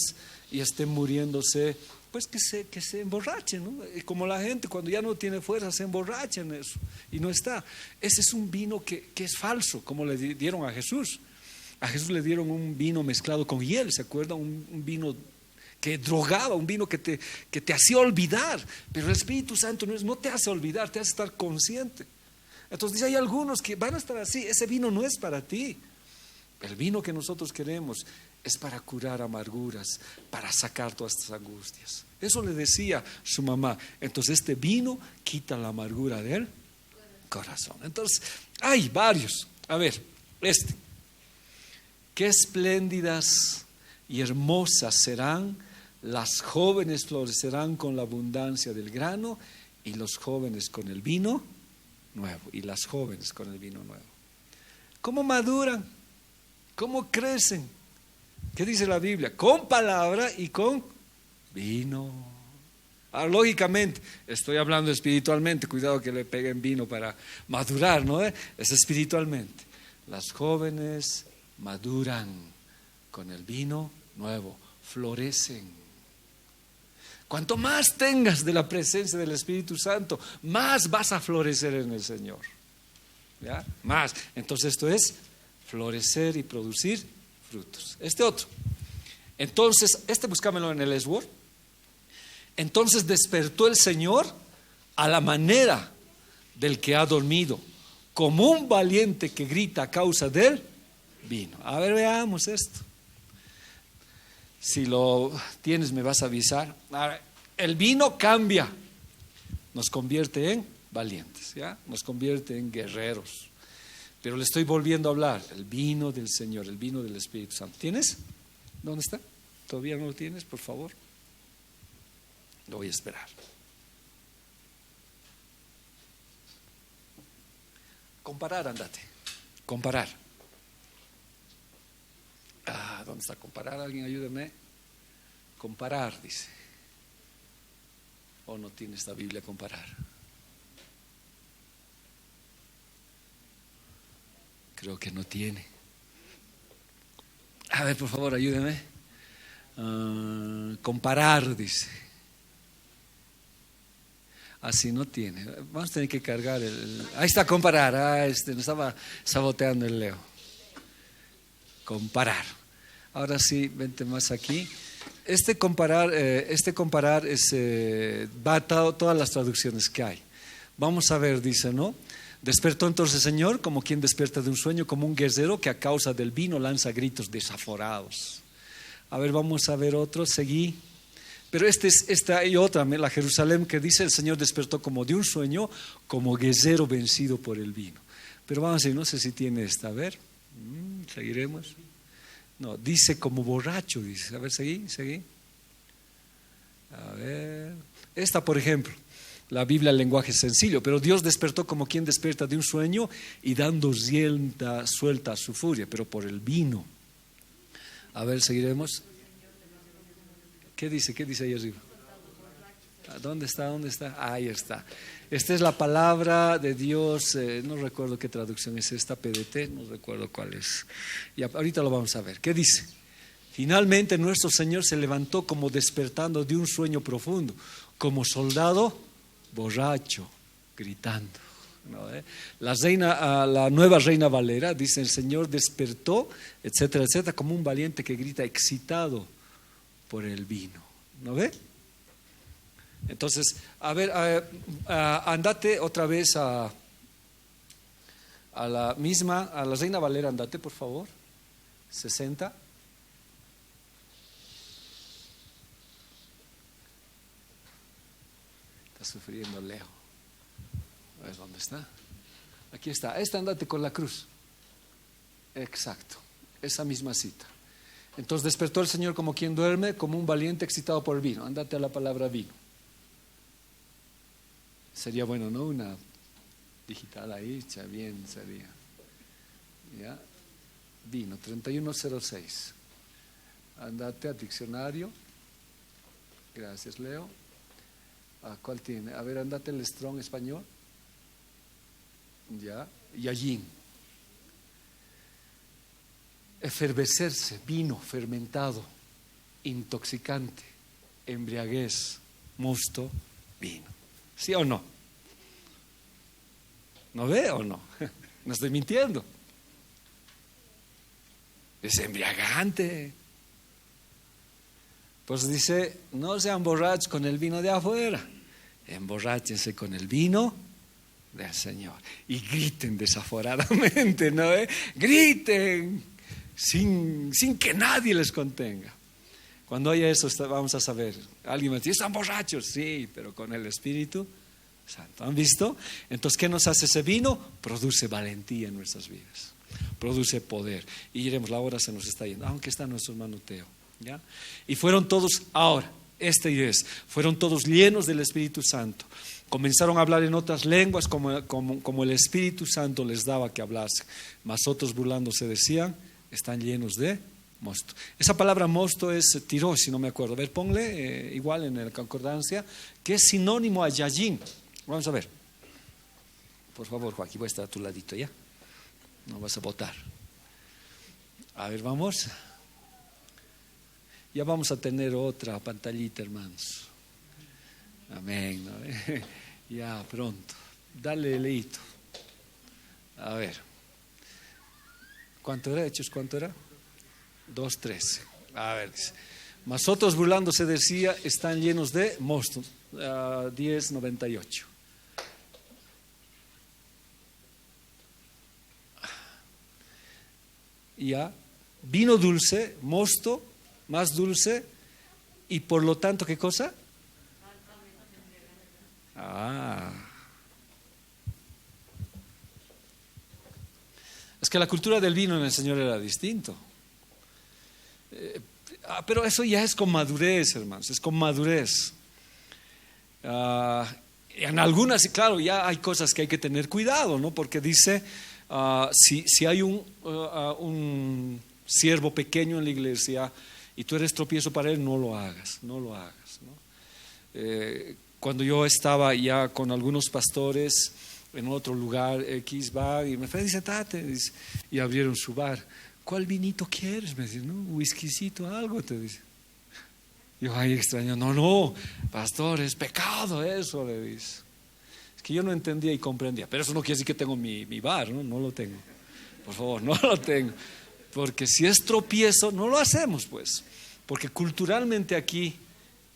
y esté muriéndose, pues que se emborrache, ¿no? Y como la gente cuando ya no tiene fuerza se emborracha en eso y no está. Ese es un vino que es falso, como le dieron a Jesús. A Jesús le dieron un vino mezclado con hiel, ¿se acuerda? Un vino que drogaba, un vino que te hacía olvidar. Pero el Espíritu Santo no te hace olvidar, te hace estar consciente. Entonces dice, hay algunos que van a estar así, ese vino no es para ti. El vino que nosotros queremos es para curar amarguras, para sacar todas estas angustias. Eso le decía su mamá. Entonces este vino quita la amargura del corazón. Entonces hay varios. A ver, qué espléndidas y hermosas serán, las jóvenes florecerán con la abundancia del grano y los jóvenes con el vino nuevo. Y las jóvenes con el vino nuevo. ¿Cómo maduran? ¿Cómo crecen? ¿Qué dice la Biblia? Con palabra y con vino. Ahora, lógicamente, estoy hablando espiritualmente, cuidado que le peguen vino para madurar, ¿no? Es espiritualmente. Las jóvenes maduran con el vino nuevo, florecen. Cuanto más tengas de la presencia del Espíritu Santo, más vas a florecer en el Señor. ¿Ya? Más. Entonces esto es florecer y producir frutos. Otro. Entonces, buscámelo en el Esword. Entonces despertó el Señor a la manera del que ha dormido, como un valiente que grita a causa del vino. A ver, veamos esto. Si lo tienes, me vas a avisar. Ahora, el vino cambia, nos convierte en valientes, ¿ya? Nos convierte en guerreros. Pero le estoy volviendo a hablar, el vino del Señor, el vino del Espíritu Santo. ¿Tienes? ¿Dónde está? ¿Todavía no lo tienes? Por favor. Lo voy a esperar. Comparar, andate. Comparar. ¿Dónde está comparar? Alguien ayúdeme. Comparar, dice. ¿O no tiene esta Biblia comparar? Creo que no tiene. A ver, por favor, ayúdeme. Comparar, dice. Así no tiene. Vamos a tener que cargar ahí está, comparar. Nos estaba saboteando el Leo. Comparar. Ahora sí, vente más aquí. Comparar es va a todas las traducciones que hay. Vamos a ver, dice, ¿no? Despertó entonces el Señor como quien despierta de un sueño, como un guerrero que a causa del vino lanza gritos desaforados. A ver, vamos a ver otro, seguí. Pero esta hay otra, la Jerusalén, que dice: el Señor despertó como de un sueño, como guerrero vencido por el vino. Pero vamos a ver, no sé si tiene esta, a ver, seguiremos. No, dice como borracho, dice. A ver, seguí. A ver, esta por ejemplo, la Biblia el lenguaje es sencillo, pero Dios despertó como quien despierta de un sueño y dando rienda suelta a su furia, pero por el vino. A ver, seguiremos. ¿Qué dice ahí arriba? ¿Dónde está? Ahí está. Esta es la palabra de Dios, no recuerdo qué traducción es esta, PDT, no recuerdo cuál es. Y ahorita lo vamos a ver. ¿Qué dice? Finalmente nuestro Señor se levantó como despertando de un sueño profundo, como soldado borracho, gritando. ¿No? La nueva Reina Valera dice: el Señor despertó, etcétera, etcétera, como un valiente que grita excitado por el vino. ¿No ve? Entonces, a ver, andate otra vez a la misma, a la Reina Valera, andate por favor, 60. sufriendo Leo. A ver, ¿dónde está? Aquí está. Andate con la cruz. Exacto. Esa misma cita. Entonces despertó el Señor como quien duerme, como un valiente excitado por el vino. Ándate a la palabra vino. Sería bueno, ¿no? Una digital ahí, bien sería. ¿Ya? Vino, 3106. Andate al diccionario. Gracias, Leo. ¿Cuál tiene? A ver, andate el Strong español. Ya. Yallín. Efervescerse, vino, fermentado, intoxicante, embriaguez, mosto, vino. ¿Sí o no? ¿No ve o no? No estoy mintiendo. Es embriagante. Pues dice, no sean borrachos con el vino de afuera, emborráchense con el vino del Señor. Y griten desaforadamente, ¿no? Griten sin que nadie les contenga. Cuando haya eso vamos a saber. Alguien me dice, ¿están borrachos? Sí, pero con el Espíritu Santo. ¿Han visto? Entonces, ¿qué nos hace ese vino? Produce valentía en nuestras vidas, produce poder. Y diremos, la hora se nos está yendo, aunque está nuestro hermano Teo. ¿Ya? Y fueron todos, ahora, fueron todos llenos del Espíritu Santo. Comenzaron a hablar en otras lenguas como el Espíritu Santo les daba que hablase. Mas otros burlándose decían, están llenos de mosto. Esa palabra mosto es tiró, si no me acuerdo. A ver, ponle igual en la concordancia, que es sinónimo a yallín. Vamos a ver. Por favor, Joaquín, voy a estar a tu ladito, ¿ya? No vas a votar. A ver, vamos. Ya vamos a tener otra pantallita, hermanos. Amén. ¿No? Ya pronto. Dale leíto. A ver. ¿Cuánto era, Hechos? ¿Cuánto era? 2:13. A ver, dice. Mas otros burlándose decía, están llenos de mosto. 10:98. Ya. Vino dulce, mosto, más dulce, y por lo tanto, ¿qué cosa? Es que la cultura del vino en el Señor era distinto. Pero eso ya es con madurez, hermanos, es con madurez. En algunas, claro, ya hay cosas que hay que tener cuidado, ¿no? Porque dice, si hay un siervo pequeño en la iglesia y tú eres tropiezo para él, no lo hagas, ¿no? Cuando yo estaba ya con algunos pastores en otro lugar X bar, y me fue, dice, dice, y abrieron su bar. ¿Cuál vinito quieres? Me dice, ¿no? Whiskycito, algo, te dice. Yo, ay, extraño, no, pastor, es pecado eso, le dice. Es que yo no entendía y comprendía, pero eso no quiere decir que tengo mi bar, ¿no? No lo tengo, por favor, no lo tengo. Porque si es tropiezo, no lo hacemos, pues. Porque culturalmente aquí,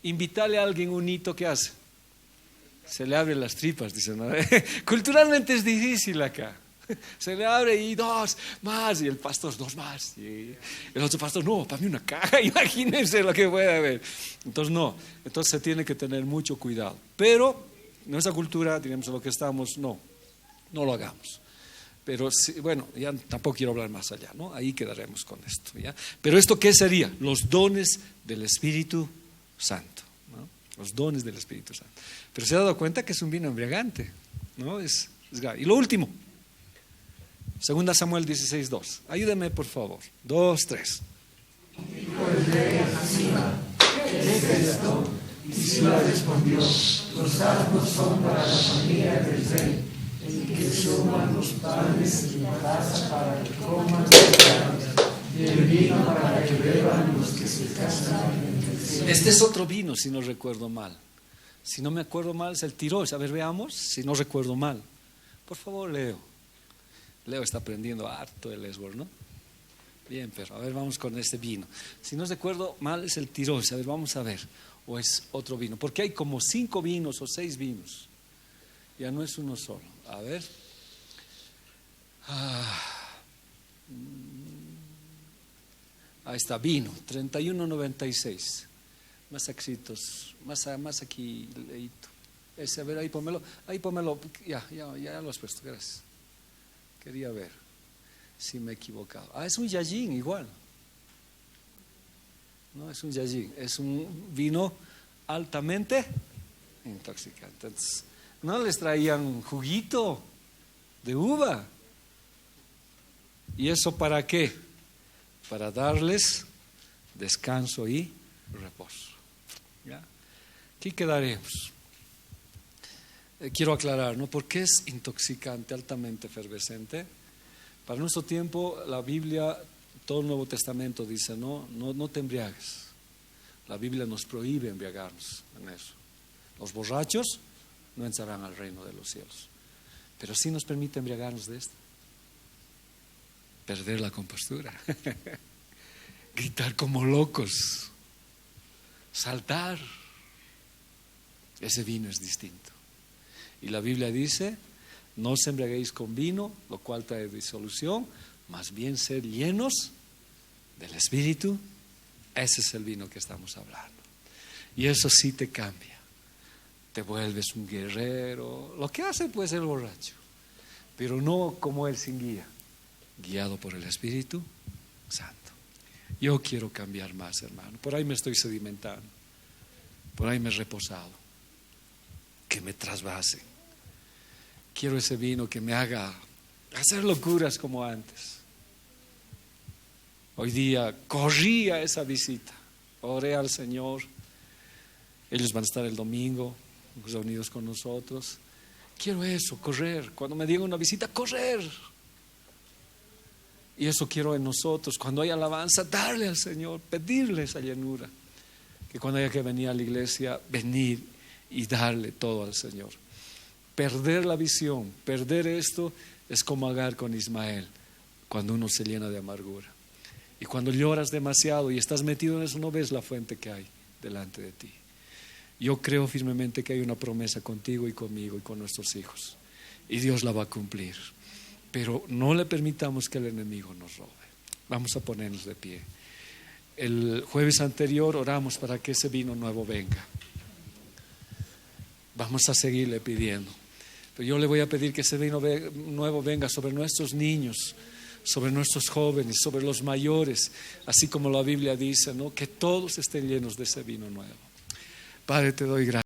invitarle a alguien un hito, ¿qué hace? Se le abren las tripas, dicen, ¿no? Culturalmente es difícil acá. Se le abre y 2 más, y el pastor 2 más, y el otro pastor, no, para mí una caja, imagínense lo que puede haber. Entonces se tiene que tener mucho cuidado. Pero nuestra cultura, diremos a lo que estamos, no lo hagamos. Pero bueno, ya tampoco quiero hablar más allá, ¿no? Ahí quedaremos con esto, ¿ya? Pero ¿esto qué sería? Los dones del Espíritu Santo, ¿no? Los dones del Espíritu Santo. Pero se ha dado cuenta que es un vino embriagante, ¿no? Es grave. Y lo último, 2 Samuel 16:2. Ayúdame, por favor. 2, 3. Dijo el rey a Siba, ¿qué es esto? Y Siba respondió, los asnos son para la familia del rey, y que suman los panes en la casa para que coman y el vino para que beban los que se casan entre sí. Este es otro vino, si no recuerdo mal. Si no me acuerdo mal, es el Tirós. A ver, veamos, si no recuerdo mal. Por favor, Leo está aprendiendo harto el Esbor, ¿no? Bien, pero a ver, vamos con este vino. Si no recuerdo mal, es el Tirós. A ver, vamos a ver. O es otro vino. Porque hay como 5 vinos o 6 vinos. Ya no es uno solo. A ver. Ahí está, vino, 31.96. Más éxitos, más aquí leíto. Ese, a ver, ahí pómelo, ya lo has puesto, gracias. Quería ver si me he equivocado. Es un Yajin igual. No es un Yajin, es un vino altamente intoxicante. Entonces, no les traían juguito de uva. ¿Y eso para qué? Para darles descanso y reposo. ¿Ya? Aquí quedaremos. Quiero aclarar, ¿no? ¿Por qué es intoxicante, altamente efervescente? Para nuestro tiempo, la Biblia, todo el Nuevo Testamento dice, no te embriagues. La Biblia nos prohíbe embriagarnos en eso. Los borrachos no entrarán al reino de los cielos. Pero sí nos permite embriagarnos de esto. Perder la compostura. Gritar como locos. Saltar. Ese vino es distinto. Y la Biblia dice, no os embriaguéis con vino, lo cual trae disolución, más bien ser llenos del Espíritu. Ese es el vino que estamos hablando. Y eso sí te cambia. Te vuelves un guerrero. Lo que hace pues el borracho. Pero no como él sin guía. Guiado por el Espíritu Santo. Yo quiero cambiar más, hermano. Por ahí me estoy sedimentando. Por ahí me he reposado. Que me trasvase. Quiero ese vino que me haga hacer locuras como antes. Hoy día corrí a esa visita. Oré al Señor. Ellos van a estar el domingo reunidos con nosotros. Quiero eso, correr. Cuando me digan una visita, correr. Y eso quiero en nosotros. Cuando hay alabanza, darle al Señor, pedirle esa llenura. Que cuando haya que venir a la iglesia, venir y darle todo al Señor. Perder la visión, perder esto es como Agar con Ismael, cuando uno se llena de amargura. Y cuando lloras demasiado y estás metido en eso, no ves la fuente que hay delante de ti. Yo creo firmemente que hay una promesa contigo y conmigo y con nuestros hijos. Y Dios la va a cumplir. Pero no le permitamos que el enemigo nos robe. Vamos a ponernos de pie. El jueves anterior oramos para que ese vino nuevo venga. Vamos a seguirle pidiendo. Pero yo le voy a pedir que ese vino nuevo venga sobre nuestros niños, sobre nuestros jóvenes, sobre los mayores, así como la Biblia dice, ¿no? Que todos estén llenos de ese vino nuevo. Padre, te doy gracias.